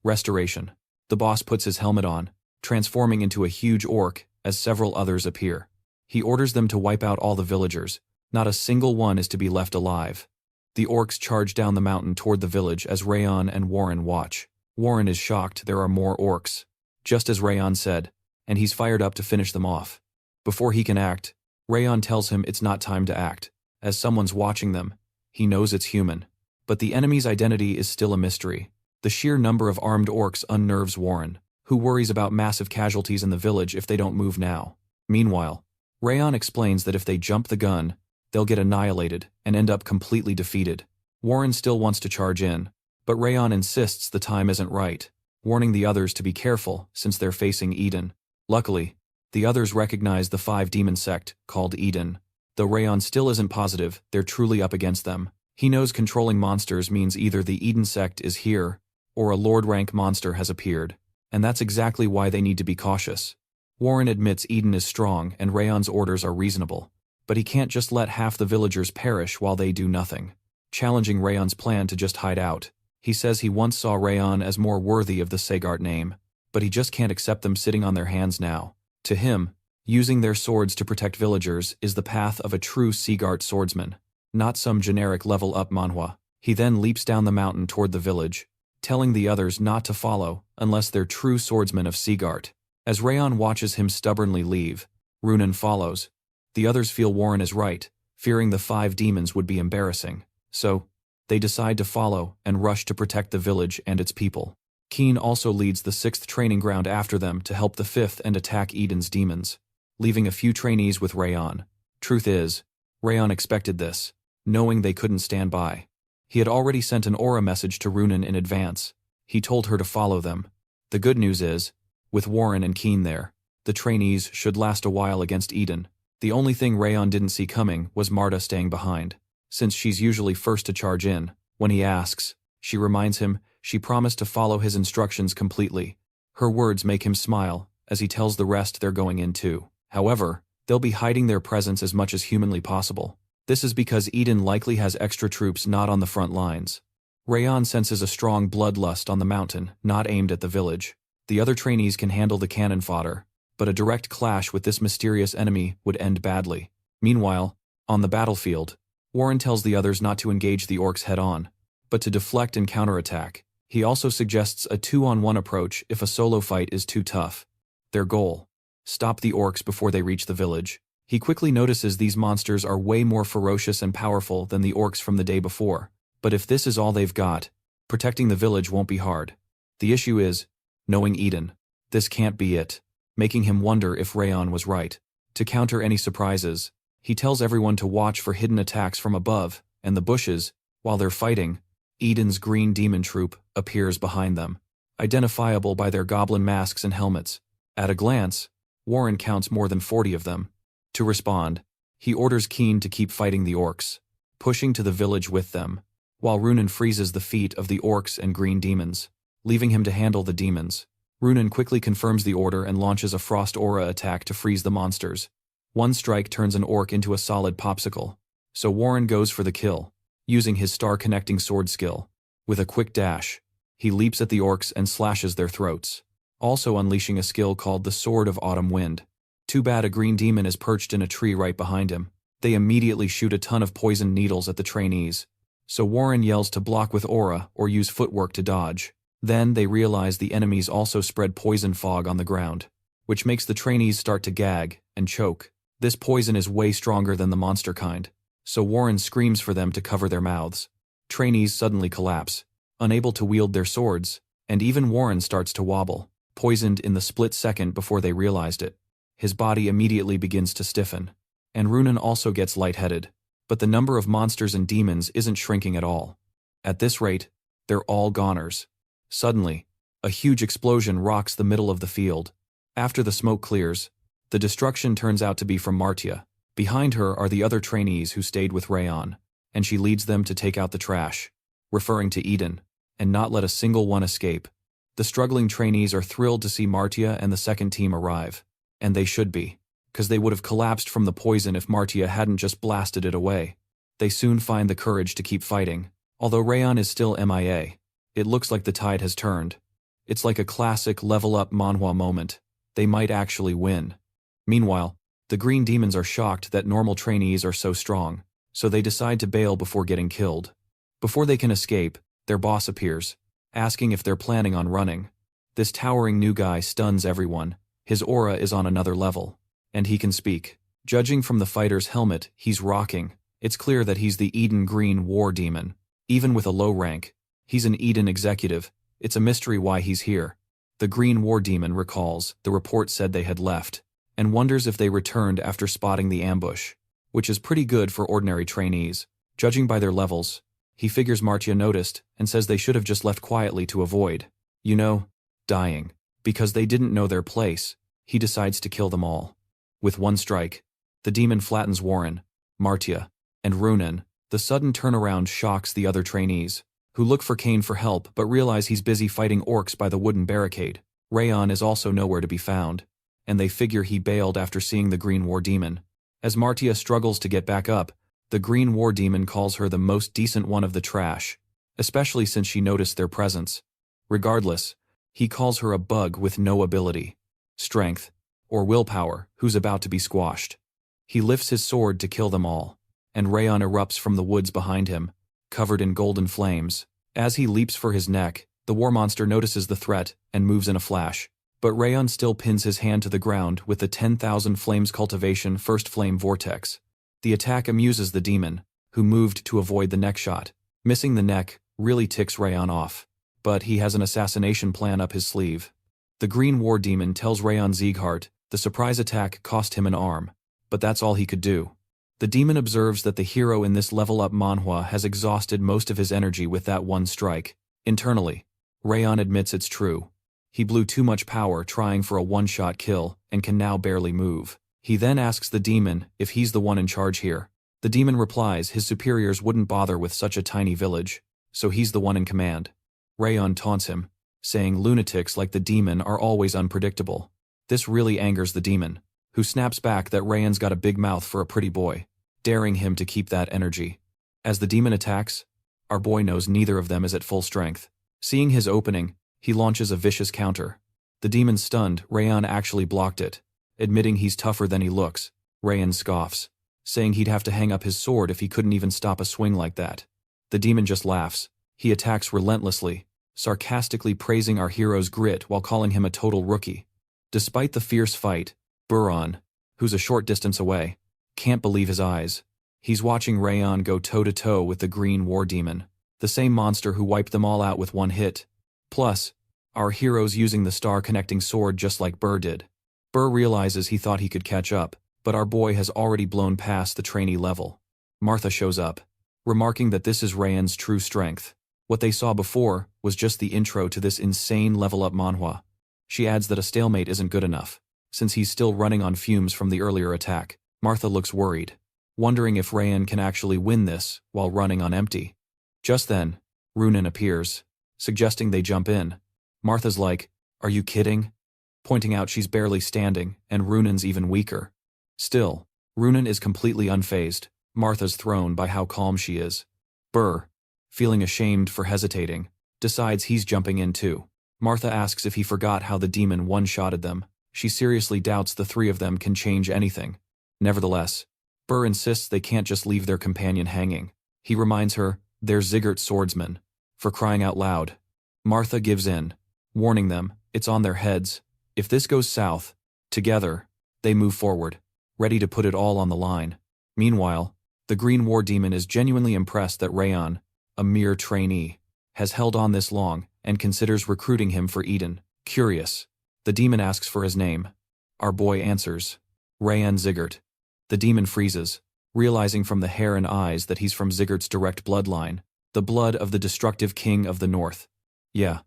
Speaker 1: Restoration. The boss puts his helmet on, transforming into a huge orc as several others appear. He orders them to wipe out all the villagers. Not a single one is to be left alive. The orcs charge down the mountain toward the village as Rayon and Warren watch. Warren is shocked there are more orcs, just as Rayon said, and he's fired up to finish them off. Before he can act, Rayon tells him it's not time to act, as someone's watching them. He knows it's human. But the enemy's identity is still a mystery. The sheer number of armed orcs unnerves Warren, who worries about massive casualties in the village if they don't move now. Meanwhile, Rayon explains that if they jump the gun, they'll get annihilated and end up completely defeated. Warren still wants to charge in, but Rayon insists the time isn't right, warning the others to be careful since they're facing Eden. Luckily, the others recognize the 5-demon sect called Eden. Though Rayon still isn't positive they're truly up against them, he knows controlling monsters means either the Eden sect is here or a Lord-rank monster has appeared, and that's exactly why they need to be cautious. Warren admits Eden is strong and Rayon's orders are reasonable, but he can't just let half the villagers perish while they do nothing, challenging Rayon's plan to just hide out. He says he once saw Rayon as more worthy of the Ziggart name, but he just can't accept them sitting on their hands now. To him, using their swords to protect villagers is the path of a true Ziggart swordsman, not some generic level-up manhwa. He then leaps down the mountain toward the village, telling the others not to follow unless they're true swordsmen of Ziggart. As Rayon watches him stubbornly leave, Runan follows. The others feel Warren is right, fearing the 5 demons would be embarrassing. So, they decide to follow and rush to protect the village and its people. Keen also leads the 6th training ground after them to help the 5th and attack Eden's demons, leaving a few trainees with Rayon. Truth is, Rayon expected this, knowing they couldn't stand by. He had already sent an aura message to Runan in advance. He told her to follow them. The good news is, with Warren and Keen there, the trainees should last a while against Eden. The only thing Rayon didn't see coming was Marta staying behind. Since she's usually first to charge in, when he asks, she reminds him she promised to follow his instructions completely. Her words make him smile, as he tells the rest they're going in too. However, they'll be hiding their presence as much as humanly possible. This is because Eden likely has extra troops not on the front lines. Rayon senses a strong bloodlust on the mountain, not aimed at the village. The other trainees can handle the cannon fodder, but a direct clash with this mysterious enemy would end badly. Meanwhile, on the battlefield, Warren tells the others not to engage the orcs head-on, but to deflect and counterattack. He also suggests a 2-on-1 approach if a solo fight is too tough. Their goal: stop the orcs before they reach the village. He quickly notices these monsters are way more ferocious and powerful than the orcs from the day before. But if this is all they've got, protecting the village won't be hard. The issue is, knowing Eden, this can't be it, making him wonder if Rayon was right. To counter any surprises, he tells everyone to watch for hidden attacks from above and the bushes. While they're fighting, Eden's green demon troop appears behind them, identifiable by their goblin masks and helmets. At a glance, Warren counts more than 40 of them. To respond, he orders Keen to keep fighting the orcs, pushing to the village with them, while Runan freezes the feet of the orcs and green demons, leaving him to handle the demons. Runan quickly confirms the order and launches a frost aura attack to freeze the monsters. One strike turns an orc into a solid popsicle, so Warren goes for the kill, using his star-connecting sword skill. With a quick dash, he leaps at the orcs and slashes their throats. also unleashing a skill called the Sword of Autumn Wind. Too bad a green demon is perched in a tree right behind him. They immediately shoot a ton of poisoned needles at the trainees. So Warren yells to block with aura or use footwork to dodge. Then they realize the enemies also spread poison fog on the ground, which makes the trainees start to gag and choke. This poison is way stronger than the monster kind, so Warren screams for them to cover their mouths. Trainees suddenly collapse, unable to wield their swords, and even Warren starts to wobble, poisoned in the split second before they realized it. His body immediately begins to stiffen, and Runan also gets lightheaded, but the number of monsters and demons isn't shrinking at all. At this rate, they're all goners. Suddenly, a huge explosion rocks the middle of the field. After the smoke clears, the destruction turns out to be from Martia. Behind her are the other trainees who stayed with Rayon, and she leads them to take out the trash, referring to Eden, and not let a single one escape. The struggling trainees are thrilled to see Martia and the second team arrive, and they should be, because they would have collapsed from the poison if Martia hadn't just blasted it away. They soon find the courage to keep fighting. Although Rayon is still MIA, it looks like the tide has turned. It's like a classic level-up Manhwa moment. They might actually win. Meanwhile, the green demons are shocked that normal trainees are so strong, so they decide to bail before getting killed. Before they can escape, their boss appears, asking if they're planning on running. This towering new guy stuns everyone. His aura is on another level, and he can speak. Judging from the fighter's helmet he's rocking, it's clear that he's the Eden Green War Demon. Even with a low rank, he's an Eden executive. It's a mystery why he's here. The Green War Demon recalls the report said they had left, and wonders if they returned after spotting the ambush, which is pretty good for ordinary trainees. Judging by their levels, he figures Martia noticed and says they should have just left quietly to avoid, dying. Because they didn't know their place, he decides to kill them all. With one strike, the demon flattens Warren, Martia, and Runan. The sudden turnaround shocks the other trainees, who look for Kane for help but realize he's busy fighting orcs by the wooden barricade. Rayon is also nowhere to be found, and they figure he bailed after seeing the Green War Demon. As Martia struggles to get back up, the Green War Demon calls her the most decent one of the trash, especially since she noticed their presence. Regardless, he calls her a bug with no ability, strength, or willpower who's about to be squashed. He lifts his sword to kill them all, and Rayon erupts from the woods behind him, covered in golden flames. As he leaps for his neck, the war monster notices the threat and moves in a flash. But Rayon still pins his hand to the ground with the 10,000 Flames Cultivation First Flame Vortex. The attack amuses the demon, who moved to avoid the neck shot. Missing the neck really ticks Rayon off, but he has an assassination plan up his sleeve. The Green War Demon tells Glenn Ziggart the surprise attack cost him an arm, but that's all he could do. The demon observes that the hero in this level-up manhwa has exhausted most of his energy with that one strike. Internally, Rayon admits it's true. He blew too much power trying for a one-shot kill and can now barely move. He then asks the demon if he's the one in charge here. The demon replies his superiors wouldn't bother with such a tiny village, so he's the one in command. Rayon taunts him, saying lunatics like the demon are always unpredictable. This really angers the demon, who snaps back that Rayon's got a big mouth for a pretty boy, daring him to keep that energy. As the demon attacks, our boy knows neither of them is at full strength. Seeing his opening, he launches a vicious counter. The demon stunned, Rayon actually blocked it. Admitting he's tougher than he looks, Rayon scoffs, saying he'd have to hang up his sword if he couldn't even stop a swing like that. The demon just laughs. He attacks relentlessly, sarcastically praising our hero's grit while calling him a total rookie. Despite the fierce fight, Buron, who's a short distance away, can't believe his eyes. He's watching Rayon go toe-to-toe with the Green War Demon, the same monster who wiped them all out with one hit. Plus, our hero's using the star-connecting sword just like Burr did. Burr realizes he thought he could catch up, but our boy has already blown past the trainee level. Martha shows up, remarking that this is Rayon's true strength. What they saw before was just the intro to this insane level-up manhwa. She adds that a stalemate isn't good enough, since he's still running on fumes from the earlier attack. Martha looks worried, wondering if Rayon can actually win this while running on empty. Just then, Runan appears, suggesting they jump in. Martha's like, "Are you kidding?" Pointing out she's barely standing, and Runan's even weaker. Still, Runan is completely unfazed. Martha's thrown by how calm she is. Burr, feeling ashamed for hesitating, decides he's jumping in too. Martha asks if he forgot how the demon one-shotted them. She seriously doubts the three of them can change anything. Nevertheless, Burr insists they can't just leave their companion hanging. He reminds her, they're Ziggart's swordsmen. For crying out loud. Martha gives in, warning them, it's on their heads. If this goes south, together, they move forward, ready to put it all on the line. Meanwhile, the Green War Demon is genuinely impressed that Rayon, a mere trainee, has held on this long and considers recruiting him for Eden. Curious, the demon asks for his name. Our boy answers, Glenn Ziggart. The demon freezes, realizing from the hair and eyes that he's from Ziggart's direct bloodline, the blood of the destructive king of the north. Yeah,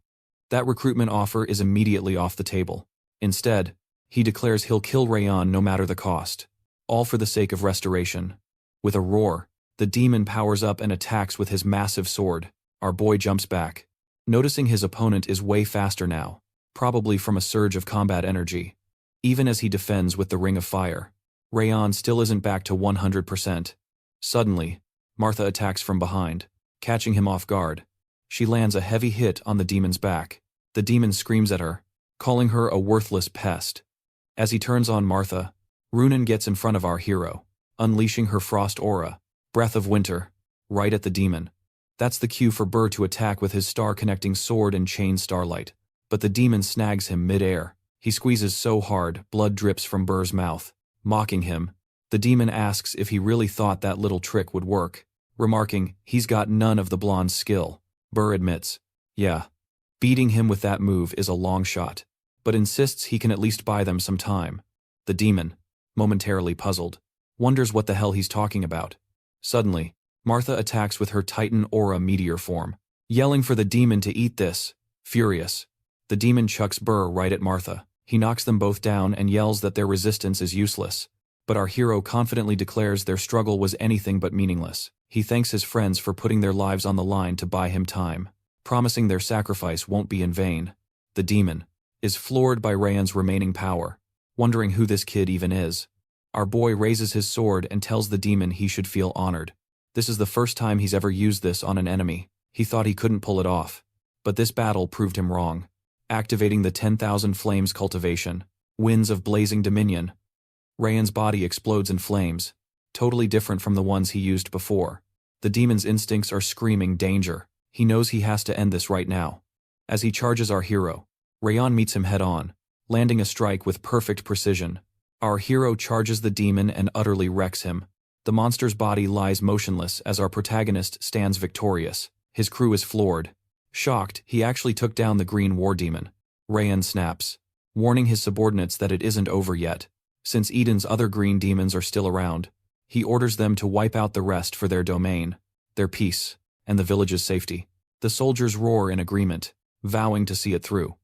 Speaker 1: that recruitment offer is immediately off the table. Instead, he declares he'll kill Rayon no matter the cost, all for the sake of restoration. With a roar, the demon powers up and attacks with his massive sword. Our boy jumps back, noticing his opponent is way faster now, probably from a surge of combat energy. Even as he defends with the ring of fire, Rayon still isn't back to 100%. Suddenly, Martha attacks from behind, catching him off guard. She lands a heavy hit on the demon's back. The demon screams at her, calling her a worthless pest. As he turns on Martha, Runan gets in front of our hero, unleashing her frost aura, breath of winter, right at the demon. That's the cue for Burr to attack with his star-connecting sword and chain starlight. But the demon snags him mid-air. He squeezes so hard, blood drips from Burr's mouth. Mocking him, the demon asks if he really thought that little trick would work, remarking, he's got none of the blonde's skill. Burr admits, yeah, beating him with that move is a long shot, but insists he can at least buy them some time. The demon, momentarily puzzled, wonders what the hell he's talking about. Suddenly, Martha attacks with her Titan aura meteor form, yelling for the demon to eat this. Furious, the demon chucks Burr right at Martha. He knocks them both down and yells that their resistance is useless. But our hero confidently declares their struggle was anything but meaningless. He thanks his friends for putting their lives on the line to buy him time, promising their sacrifice won't be in vain. The demon is floored by Rayon's remaining power, wondering who this kid even is. Our boy raises his sword and tells the demon he should feel honored. This is the first time he's ever used this on an enemy. He thought he couldn't pull it off. But this battle proved him wrong. Activating the 10,000 Flames cultivation, winds of blazing dominion. Rayon's body explodes in flames, totally different from the ones he used before. The demon's instincts are screaming danger. He knows he has to end this right now. As he charges our hero, Rayon meets him head-on, landing a strike with perfect precision. Our hero charges the demon and utterly wrecks him. The monster's body lies motionless as our protagonist stands victorious. His crew is floored. Shocked, he actually took down the Green War Demon. Rayon snaps, warning his subordinates that it isn't over yet. Since Eden's other green demons are still around, he orders them to wipe out the rest for their domain, their peace, and the village's safety. The soldiers roar in agreement, vowing to see it through.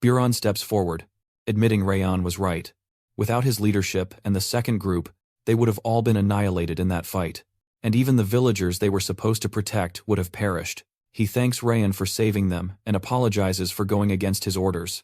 Speaker 1: Buron steps forward, admitting Rayon was right. Without his leadership and the second group, they would have all been annihilated in that fight, and even the villagers they were supposed to protect would have perished. He thanks Rayon for saving them and apologizes for going against his orders.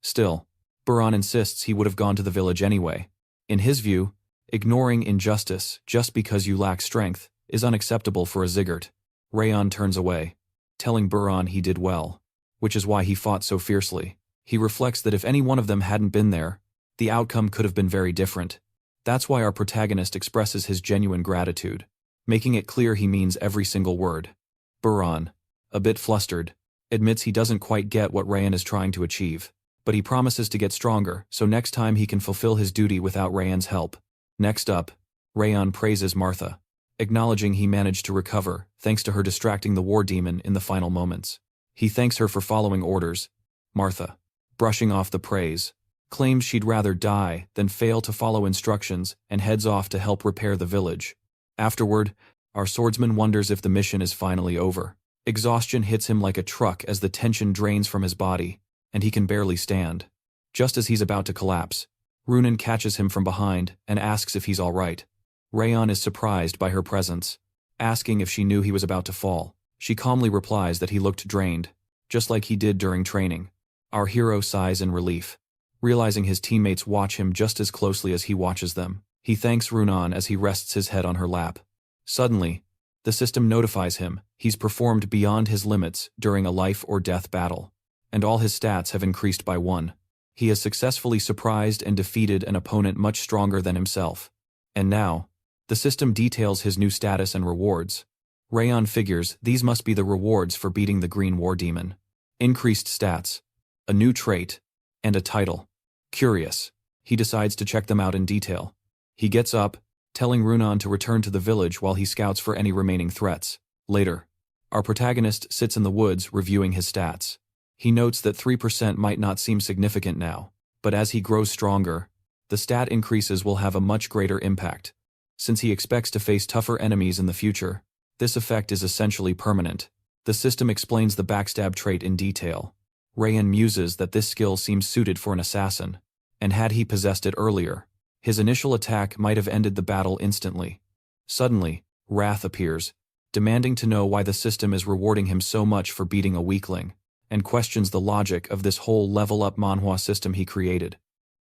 Speaker 1: Still, Buron insists he would have gone to the village anyway. In his view, ignoring injustice just because you lack strength is unacceptable for a Ziggart. Rayon turns away, telling Buron he did well, which is why he fought so fiercely. He reflects that if any one of them hadn't been there, the outcome could have been very different. That's why our protagonist expresses his genuine gratitude, making it clear he means every single word. Buron, a bit flustered, admits he doesn't quite get what Rayon is trying to achieve, but he promises to get stronger so next time he can fulfill his duty without Rayon's help. Next up, Rayon praises Martha, acknowledging he managed to recover thanks to her distracting the war demon in the final moments. He thanks her for following orders. Martha, brushing off the praise, claims she'd rather die than fail to follow instructions and heads off to help repair the village. Afterward, our swordsman wonders if the mission is finally over. Exhaustion hits him like a truck as the tension drains from his body, and he can barely stand. Just as he's about to collapse, Runan catches him from behind and asks if he's all right. Rayon is surprised by her presence, asking if she knew he was about to fall. She calmly replies that he looked drained, just like he did during training. Our hero sighs in relief, realizing his teammates watch him just as closely as he watches them. He thanks Runan as he rests his head on her lap. Suddenly, the system notifies him he's performed beyond his limits during a life-or-death battle. and all his stats have increased by 1. He has successfully surprised and defeated an opponent much stronger than himself. And now, the system details his new status and rewards. Rayon figures these must be the rewards for beating the Green War Demon. Increased stats, a new trait, and a title. Curious, he decides to check them out in detail. He gets up, telling Runan to return to the village while he scouts for any remaining threats. Later, our protagonist sits in the woods reviewing his stats. He notes that 3% might not seem significant now, but as he grows stronger, the stat increases will have a much greater impact. Since he expects to face tougher enemies in the future, this effect is essentially permanent. The system explains the backstab trait in detail. Rayon muses that this skill seems suited for an assassin, and had he possessed it earlier, his initial attack might have ended the battle instantly. Suddenly, Wrath appears, demanding to know why the system is rewarding him so much for beating a weakling, and questions the logic of this whole level-up Manhwa system he created.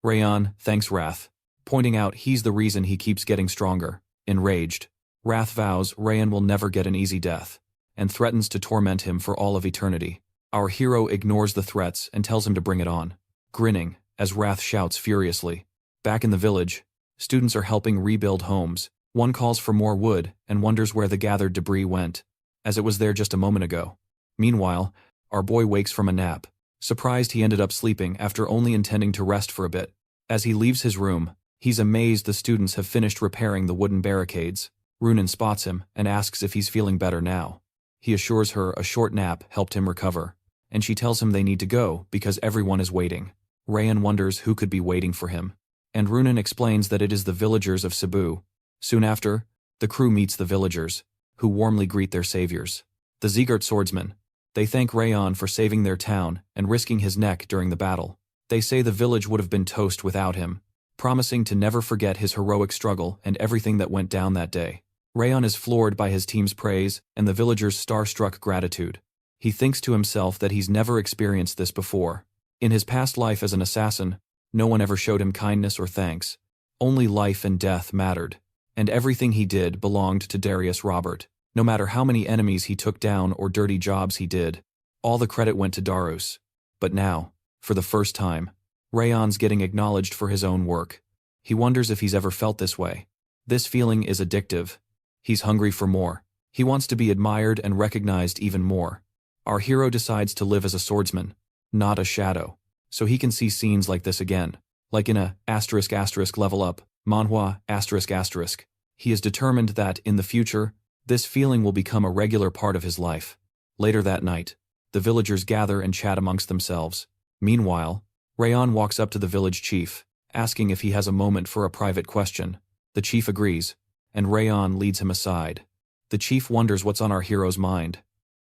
Speaker 1: Rayon thanks Wrath, pointing out he's the reason he keeps getting stronger. Enraged, Wrath vows Rayon will never get an easy death, and threatens to torment him for all of eternity. Our hero ignores the threats and tells him to bring it on, grinning as Wrath shouts furiously. Back in the village, students are helping rebuild homes. One calls for more wood and wonders where the gathered debris went, as it was there just a moment ago. Meanwhile, our boy wakes from a nap, surprised he ended up sleeping after only intending to rest for a bit. As he leaves his room, he's amazed the students have finished repairing the wooden barricades. Runan spots him and asks if he's feeling better now. He assures her a short nap helped him recover, and she tells him they need to go because everyone is waiting. Rayon wonders who could be waiting for him, and Runan explains that it is the villagers of Cebu. Soon after, the crew meets the villagers, who warmly greet their saviors. The Ziggart swordsmen. They thank Rayon for saving their town and risking his neck during the battle. They say the village would have been toast without him, promising to never forget his heroic struggle and everything that went down that day. Rayon is floored by his team's praise and the villagers' starstruck gratitude. He thinks to himself that he's never experienced this before. In his past life as an assassin, no one ever showed him kindness or thanks. Only life and death mattered, and everything he did belonged to Daryus Robert. No matter how many enemies he took down or dirty jobs he did, all the credit went to Daryus. But now, for the first time, Rayon's getting acknowledged for his own work. He wonders if he's ever felt this way. This feeling is addictive. He's hungry for more. He wants to be admired and recognized even more. Our hero decides to live as a swordsman, not a shadow, so he can see scenes like this again, like in a *** level up, Manhwa ***. He is determined that, in the future, this feeling will become a regular part of his life. Later that night, the villagers gather and chat amongst themselves. Meanwhile, Rayon walks up to the village chief, asking if he has a moment for a private question. The chief agrees, and Rayon leads him aside. The chief wonders what's on our hero's mind.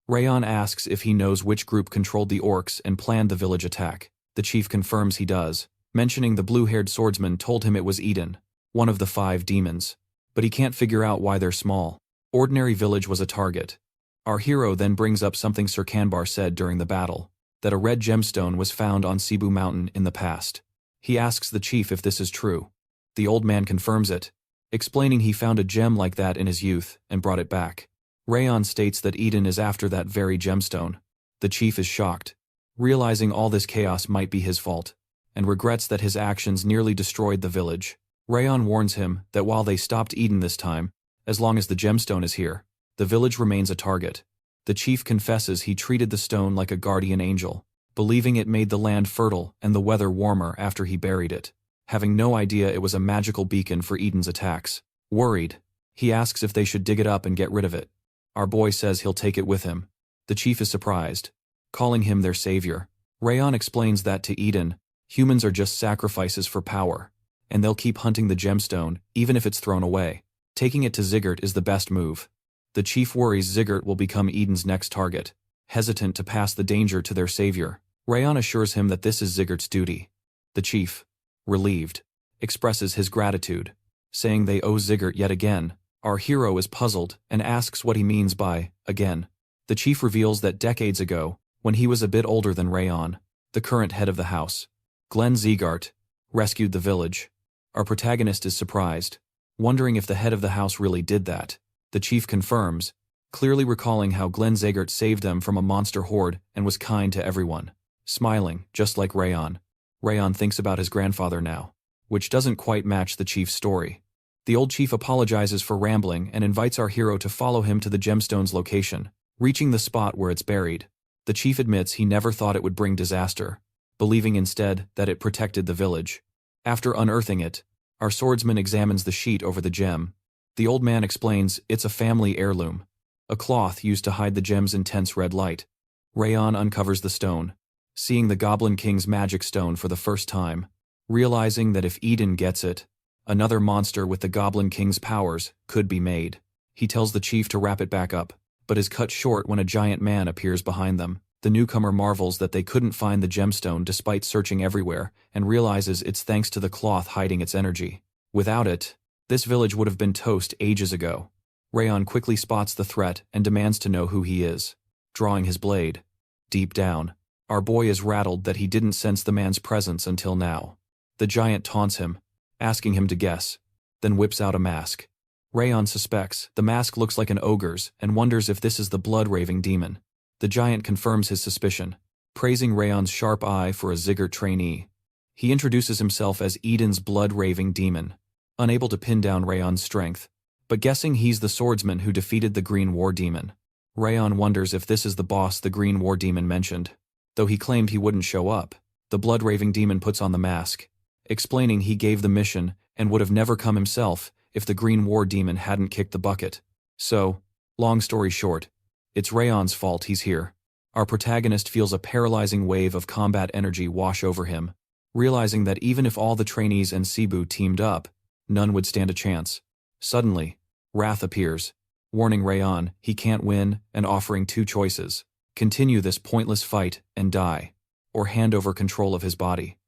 Speaker 1: Rayon asks if he knows which group controlled the orcs and planned the village attack. The chief confirms he does, mentioning the blue-haired swordsman told him it was Eden, one of the 5 demons. But he can't figure out why they're small. Ordinary village was a target. Our hero then brings up something Sir Kanbar said during the battle, that a red gemstone was found on Cebu Mountain in the past. He asks the chief if this is true. The old man confirms it, explaining he found a gem like that in his youth and brought it back. Rayon states that Eden is after that very gemstone. The chief is shocked, realizing all this chaos might be his fault, and regrets that his actions nearly destroyed the village. Rayon warns him that while they stopped Eden this time, as long as the gemstone is here, the village remains a target. The chief confesses he treated the stone like a guardian angel, believing it made the land fertile and the weather warmer after he buried it, having no idea it was a magical beacon for Eden's attacks. Worried, he asks if they should dig it up and get rid of it. Our boy says he'll take it with him. The chief is surprised, calling him their savior. Rayon explains that to Eden, humans are just sacrifices for power, and they'll keep hunting the gemstone even if it's thrown away. Taking it to Ziggart is the best move. The chief worries Ziggart will become Eden's next target, hesitant to pass the danger to their savior. Rayon assures him that this is Ziggart's duty. The chief, relieved, expresses his gratitude, saying they owe Ziggart yet again. Our hero is puzzled and asks what he means by again. The chief reveals that decades ago, when he was a bit older than Rayon, the current head of the house, Glenn Ziggart, rescued the village. Our protagonist is surprised, wondering if the head of the house really did that. The chief confirms, clearly recalling how Glenn Ziggart saved them from a monster horde and was kind to everyone. smiling, just like Rayon. Rayon thinks about his grandfather now, which doesn't quite match the chief's story. The old chief apologizes for rambling and invites our hero to follow him to the gemstone's location. Reaching the spot where it's buried, the chief admits he never thought it would bring disaster, believing instead that it protected the village. After unearthing it, our swordsman examines the sheet over the gem. The old man explains it's a family heirloom, a cloth used to hide the gem's intense red light. Rayon uncovers the stone, seeing the Goblin King's magic stone for the first time, realizing that if Eden gets it, another monster with the Goblin King's powers could be made. He tells the chief to wrap it back up, but is cut short when a giant man appears behind them. The newcomer marvels that they couldn't find the gemstone despite searching everywhere, and realizes it's thanks to the cloth hiding its energy. Without it, this village would have been toast ages ago. Rayon quickly spots the threat and demands to know who he is, drawing his blade. Deep down, our boy is rattled that he didn't sense the man's presence until now. The giant taunts him, asking him to guess, then whips out a mask. Rayon suspects the mask looks like an ogre's and wonders if this is the blood-raving demon. The giant confirms his suspicion, praising Rayon's sharp eye for a Ziggart trainee. He introduces himself as Eden's blood-raving demon, unable to pin down Rayon's strength, but guessing he's the swordsman who defeated the Green War Demon. Rayon wonders if this is the boss the Green War Demon mentioned. Though he claimed he wouldn't show up, the blood-raving demon puts on the mask, explaining he gave the mission and would have never come himself if the Green War Demon hadn't kicked the bucket. So, long story short, it's Rayon's fault he's here. Our protagonist feels a paralyzing wave of combat energy wash over him, realizing that even if all the trainees and Cebu teamed up, none would stand a chance. Suddenly, Wrath appears, warning Rayon he can't win and offering two choices: continue this pointless fight and die, or hand over control of his body.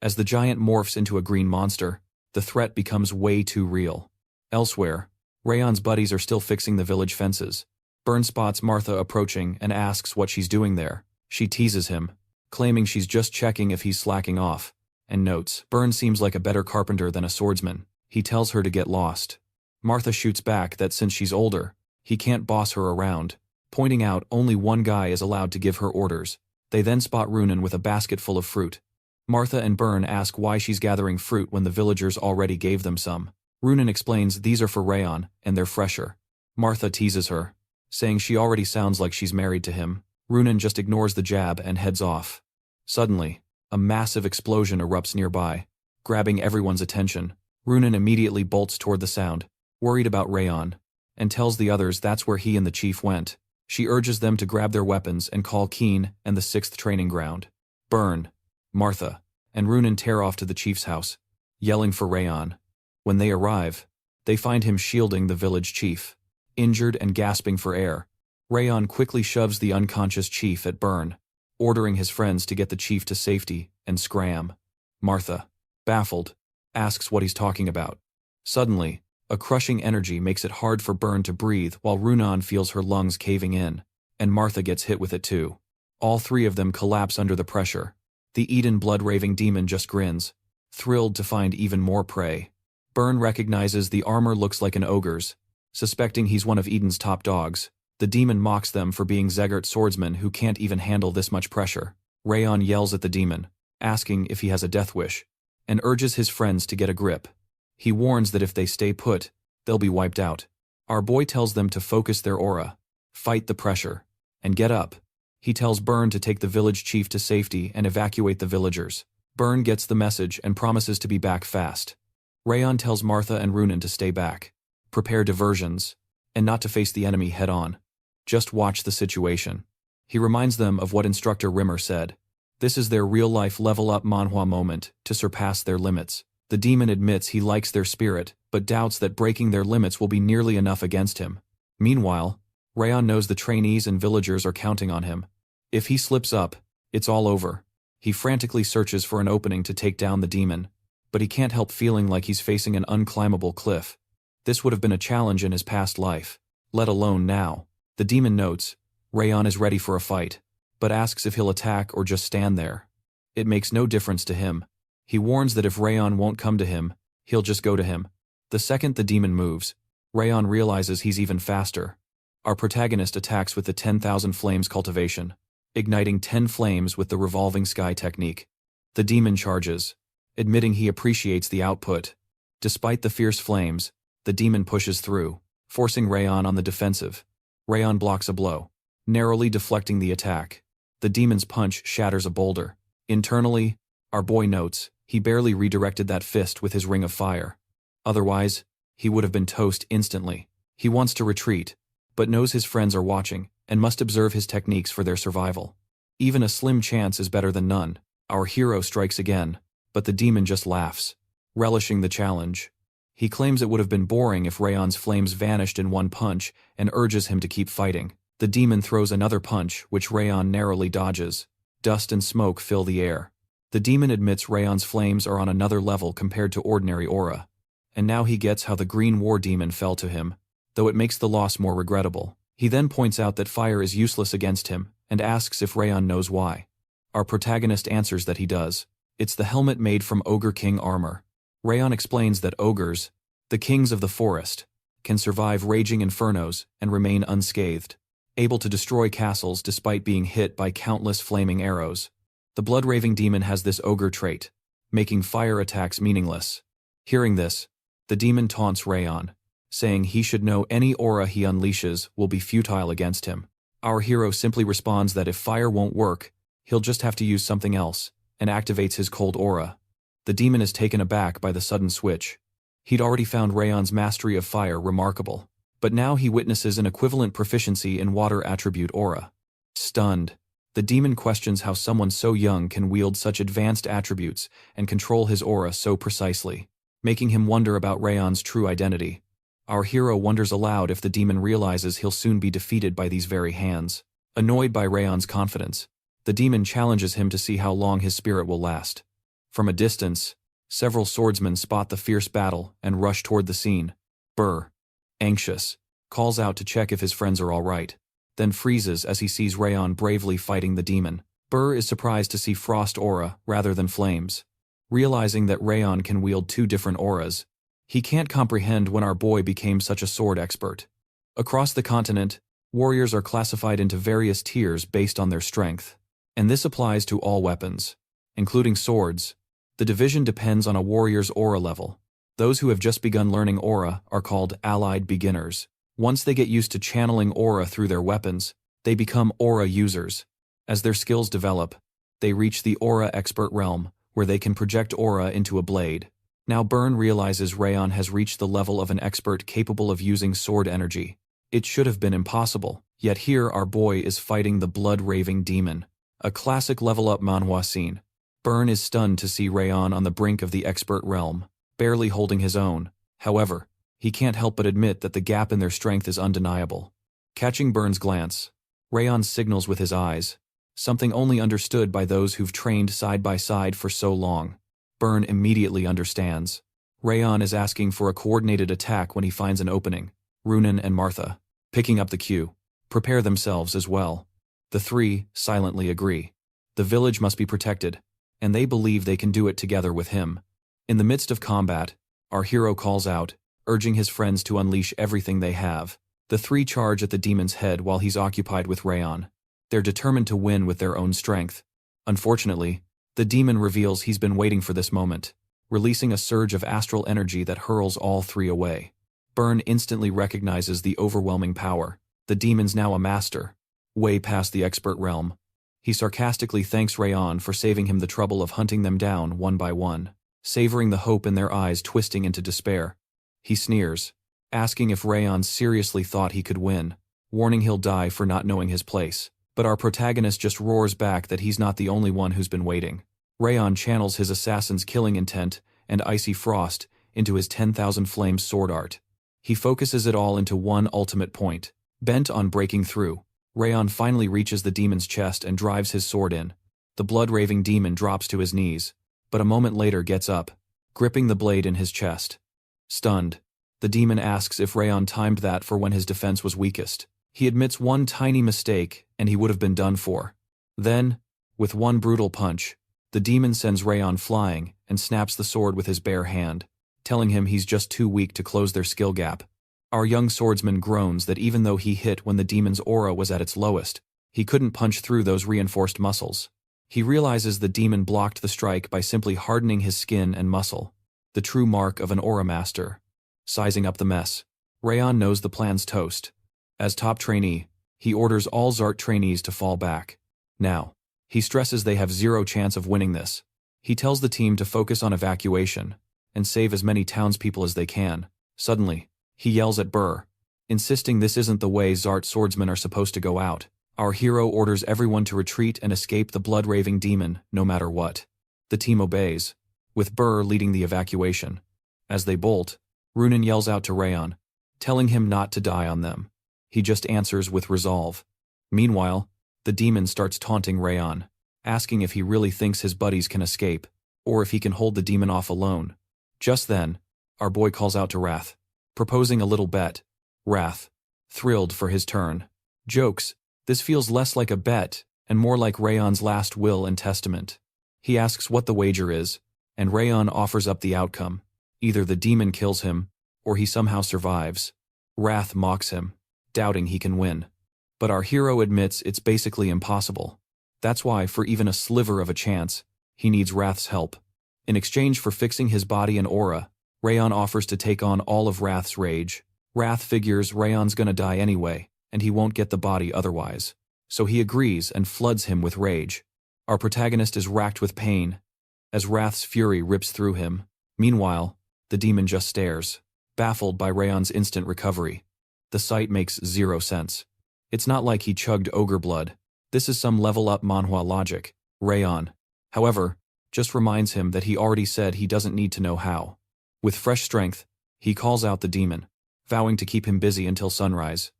Speaker 1: As the giant morphs into a green monster, the threat becomes way too real. Elsewhere, Rayon's buddies are still fixing the village fences. Burn spots Martha approaching and asks what she's doing there. She teases him, claiming she's just checking if he's slacking off, and notes Burn seems like a better carpenter than a swordsman. He tells her to get lost. Martha shoots back that since she's older, he can't boss her around, pointing out only one guy is allowed to give her orders. They then spot Runan with a basket full of fruit. Martha and Burn ask why she's gathering fruit when the villagers already gave them some. Runan explains these are for Rayon, and they're fresher. Martha teases her, saying she already sounds like she's married to him. Runan just ignores the jab and heads off. Suddenly, a massive explosion erupts nearby, grabbing everyone's attention. Runan immediately bolts toward the sound, worried about Rayon, and tells the others that's where he and the chief went. She urges them to grab their weapons and call Keen and the 6th training ground. Burn, Martha, and Runan tear off to the chief's house, yelling for Rayon. When they arrive, they find him shielding the village chief, injured and gasping for air. Rayon quickly shoves the unconscious chief at Burn, ordering his friends to get the chief to safety and scram. Martha, baffled, asks what he's talking about. Suddenly, a crushing energy makes it hard for Burn to breathe while Runan feels her lungs caving in, and Martha gets hit with it too. All three of them collapse under the pressure. The Eden blood-raving demon just grins, thrilled to find even more prey. Burn recognizes the armor looks like an ogre's. Suspecting he's one of Eden's top dogs, the demon mocks them for being Zigguart swordsmen who can't even handle this much pressure. Rayon yells at the demon, asking if he has a death wish, and urges his friends to get a grip. He warns that if they stay put, they'll be wiped out. Our boy tells them to focus their aura, fight the pressure, and get up. He tells Burn to take the village chief to safety and evacuate the villagers. Burn gets the message and promises to be back fast. Rayon tells Martha and Runan to stay back, prepare diversions, and not to face the enemy head-on. Just watch the situation. He reminds them of what Instructor Rimmer said. This is their real-life level-up Manhwa moment to surpass their limits. The demon admits he likes their spirit, but doubts that breaking their limits will be nearly enough against him. Meanwhile, Rayon knows the trainees and villagers are counting on him. If he slips up, it's all over. He frantically searches for an opening to take down the demon, but he can't help feeling like he's facing an unclimbable cliff. This would have been a challenge in his past life, let alone now. The demon notes, Rayon is ready for a fight, but asks if he'll attack or just stand there. It makes no difference to him. He warns that if Rayon won't come to him, he'll just go to him. The second the demon moves, Rayon realizes he's even faster. Our protagonist attacks with the 10,000 Flames cultivation, igniting 10 flames with the revolving sky technique. The demon charges, admitting he appreciates the output. Despite the fierce flames, the demon pushes through, forcing Rayon on the defensive. Rayon blocks a blow, narrowly deflecting the attack. The demon's punch shatters a boulder. Internally, our boy notes, he barely redirected that fist with his ring of fire. Otherwise, he would have been toast instantly. He wants to retreat, but knows his friends are watching and must observe his techniques for their survival. Even a slim chance is better than none. Our hero strikes again, but the demon just laughs, relishing the challenge. He claims it would have been boring if Rayon's flames vanished in one punch and urges him to keep fighting. The demon throws another punch, which Rayon narrowly dodges. Dust and smoke fill the air. The demon admits Rayon's flames are on another level compared to ordinary aura. And now he gets how the green war demon fell to him, though it makes the loss more regrettable. He then points out that fire is useless against him and asks if Rayon knows why. Our protagonist answers that he does. It's the helmet made from Ogre King armor. Rayon explains that ogres, the kings of the forest, can survive raging infernos and remain unscathed, able to destroy castles despite being hit by countless flaming arrows. The blood-raving demon has this ogre trait, making fire attacks meaningless. Hearing this, the demon taunts Rayon, saying he should know any aura he unleashes will be futile against him. Our hero simply responds that if fire won't work, he'll just have to use something else, and activates his cold aura. The demon is taken aback by the sudden switch. He'd already found Rayon's mastery of fire remarkable, but now he witnesses an equivalent proficiency in water attribute aura. Stunned, the demon questions how someone so young can wield such advanced attributes and control his aura so precisely, making him wonder about Rayon's true identity. Our hero wonders aloud if the demon realizes he'll soon be defeated by these very hands. Annoyed by Rayon's confidence, the demon challenges him to see how long his spirit will last. From a distance, several swordsmen spot the fierce battle and rush toward the scene. Burr, anxious, calls out to check if his friends are all right, then freezes as he sees Rayon bravely fighting the demon. Burr is surprised to see frost aura rather than flames. Realizing that Rayon can wield two different auras, he can't comprehend when our boy became such a sword expert. Across the continent, warriors are classified into various tiers based on their strength, and this applies to all weapons, including swords. The division depends on a warrior's aura level. Those who have just begun learning aura are called allied beginners. Once they get used to channeling aura through their weapons, they become aura users. As their skills develop, they reach the aura expert realm, where they can project aura into a blade. Now Byrne realizes Rayon has reached the level of an expert capable of using sword energy. It should have been impossible, yet here our boy is fighting the blood-raving demon. A classic level-up manhwa scene. Byrne is stunned to see Rayon on the brink of the expert realm, barely holding his own. However, he can't help but admit that the gap in their strength is undeniable. Catching Byrne's glance, Rayon signals with his eyes, something only understood by those who've trained side by side for so long. Byrne immediately understands. Rayon is asking for a coordinated attack when he finds an opening. Runan and Martha, picking up the cue, prepare themselves as well. The three silently agree. The village must be protected, and they believe they can do it together with him. In the midst of combat, our hero calls out, urging his friends to unleash everything they have. The three charge at the demon's head while he's occupied with Rayon. They're determined to win with their own strength. Unfortunately, the demon reveals he's been waiting for this moment, releasing a surge of astral energy that hurls all three away. Byrne instantly recognizes the overwhelming power. The demon's now a master, way past the expert realm. He sarcastically thanks Rayon for saving him the trouble of hunting them down one by one, savoring the hope in their eyes twisting into despair. He sneers, asking if Rayon seriously thought he could win, warning he'll die for not knowing his place. But our protagonist just roars back that he's not the only one who's been waiting. Rayon channels his assassin's killing intent and icy frost into his 10,000 flames sword art. He focuses it all into one ultimate point. Bent on breaking through, Rayon finally reaches the demon's chest and drives his sword in. The blood-raving demon drops to his knees, but a moment later gets up, gripping the blade in his chest. Stunned, the demon asks if Rayon timed that for when his defense was weakest. He admits one tiny mistake, and he would have been done for. Then, with one brutal punch, the demon sends Rayon flying and snaps the sword with his bare hand, telling him he's just too weak to close their skill gap. Our young swordsman groans that even though he hit when the demon's aura was at its lowest, He couldn't punch through those reinforced muscles. He realizes the demon blocked the strike by simply hardening his skin and muscle. The true mark of an aura master. Sizing up the mess, Rayon knows the plan's toast. As top trainee, he orders all Zart trainees to fall back. Now, he stresses they have zero chance of winning this. He tells the team to focus on evacuation and save as many townspeople as they can. Suddenly, he yells at Burr, insisting this isn't the way Zart swordsmen are supposed to go out. Our hero orders everyone to retreat and escape the blood-raving demon, no matter what. The team obeys, with Burr leading the evacuation. As they bolt, Runan yells out to Rayon, telling him not to die on them. He just answers with resolve. Meanwhile, the demon starts taunting Rayon, asking if he really thinks his buddies can escape, or if he can hold the demon off alone. Just then, our boy calls out to Wrath, proposing a little bet. Wrath, thrilled for his turn, jokes, this feels less like a bet and more like Rayon's last will and testament. He asks what the wager is, and Rayon offers up the outcome. Either the demon kills him, or he somehow survives. Wrath mocks him, doubting he can win. But our hero admits it's basically impossible. That's why, for even a sliver of a chance, he needs Wrath's help. In exchange for fixing his body and aura, Rayon offers to take on all of Wrath's rage. Wrath figures Rayon's gonna die anyway, and he won't get the body otherwise. So he agrees and floods him with rage. Our protagonist is racked with pain, as Wrath's fury rips through him. Meanwhile, the demon just stares, baffled by Rayon's instant recovery. The sight makes zero sense. It's not like he chugged ogre blood. This is some level-up Manhwa logic. Rayon, however, just reminds him that he already said he doesn't need to know how. With fresh strength, he calls out the demon, vowing to keep him busy until sunrise.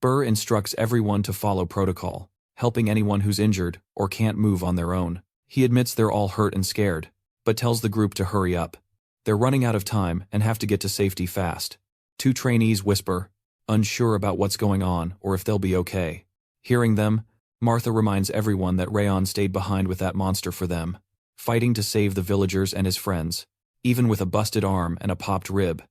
Speaker 1: Burr instructs everyone to follow protocol, helping anyone who's injured or can't move on their own. He admits they're all hurt and scared, but tells the group to hurry up. They're running out of time and have to get to safety fast. Two trainees whisper, unsure about what's going on or if they'll be okay. Hearing them, Martha reminds everyone that Rayon stayed behind with that monster for them, fighting to save the villagers and his friends, even with a busted arm and a popped rib.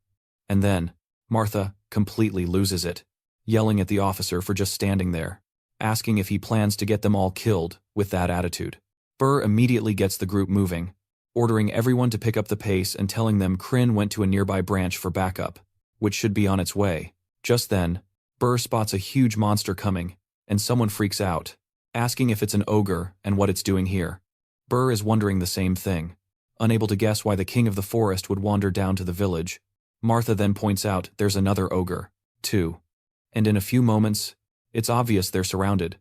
Speaker 1: And then, Martha completely loses it, yelling at the officer for just standing there, asking if he plans to get them all killed with that attitude. Burr immediately gets the group moving, ordering everyone to pick up the pace and telling them Kryn went to a nearby branch for backup, which should be on its way. Just then, Burr spots a huge monster coming, and someone freaks out, asking if it's an ogre and what it's doing here. Burr is wondering the same thing, unable to guess why the king of the forest would wander down to the village. Martha then points out there's another ogre, too. And in a few moments, it's obvious they're surrounded.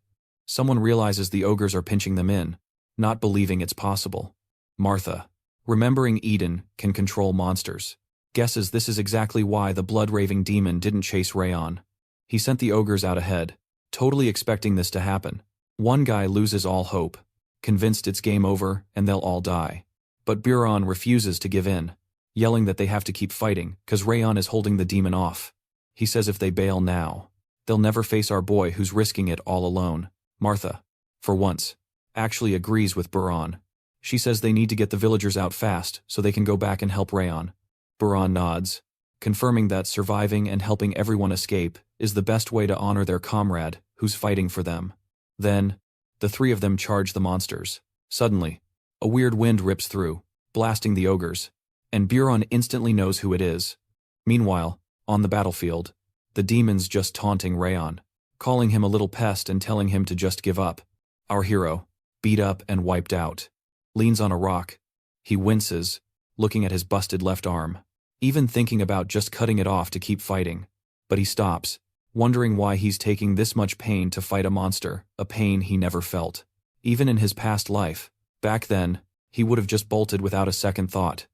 Speaker 1: Someone realizes the ogres are pinching them in, not believing it's possible. Martha, remembering Eden can control monsters, guesses this is exactly why the blood-raving demon didn't chase Rayon. He sent the ogres out ahead, totally expecting this to happen. One guy loses all hope, convinced it's game over and they'll all die. But Buron refuses to give in, yelling that they have to keep fighting because Rayon is holding the demon off. He says if they bail now, they'll never face our boy who's risking it all alone. Martha, for once, actually agrees with Buron. She says they need to get the villagers out fast so they can go back and help Rayon. Buron nods, confirming that surviving and helping everyone escape is the best way to honor their comrade who's fighting for them. Then, the three of them charge the monsters. Suddenly, a weird wind rips through, blasting the ogres, and Buron instantly knows who it is. Meanwhile, on the battlefield, the demon's just taunting Rayon, calling him a little pest and telling him to just give up. Our hero, beat up and wiped out, leans on a rock. He winces, looking at his busted left arm, even thinking about just cutting it off to keep fighting. But he stops, wondering why he's taking this much pain to fight a monster, a pain he never felt. Even in his past life, back then, he would have just bolted without a second thought.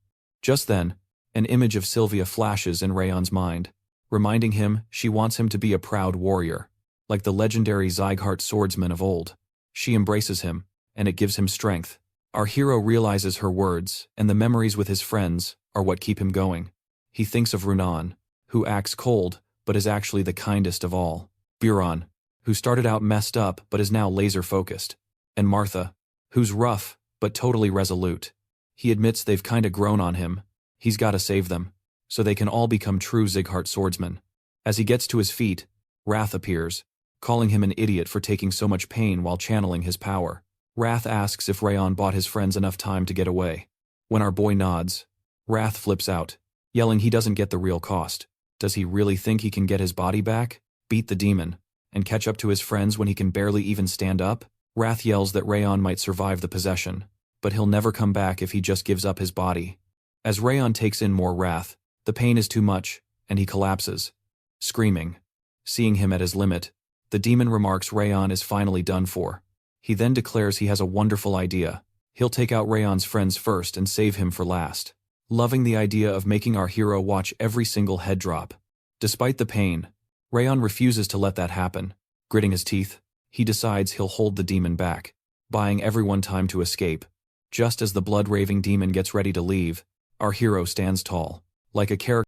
Speaker 1: Just then, an image of Sylvia flashes in Rayon's mind, reminding him she wants him to be a proud warrior, like the legendary Ziggart swordsman of old. She embraces him, and it gives him strength. Our hero realizes her words, and the memories with his friends are what keep him going. He thinks of Runan, who acts cold, but is actually the kindest of all. Buron, who started out messed up but is now laser-focused. And Martha, who's rough, but totally resolute. He admits they've kinda grown on him. He's gotta save them, so they can all become true Ziggart swordsmen. As he gets to his feet, Wrath appears, calling him an idiot for taking so much pain while channeling his power. Wrath asks if Rayon bought his friends enough time to get away. When our boy nods, Wrath flips out, yelling he doesn't get the real cost. Does he really think he can get his body back, beat the demon, and catch up to his friends when he can barely even stand up? Wrath yells that Rayon might survive the possession, but he'll never come back if he just gives up his body. As Rayon takes in more wrath, the pain is too much, and he collapses, screaming. Seeing him at his limit, the demon remarks Rayon is finally done for. He then declares he has a wonderful idea. He'll take out Rayon's friends first and save him for last. Loving the idea of making our hero watch every single head drop. Despite the pain, Rayon refuses to let that happen. Gritting his teeth, he decides he'll hold the demon back, buying everyone time to escape. Just as the blood-raving demon gets ready to leave, our hero stands tall, like a character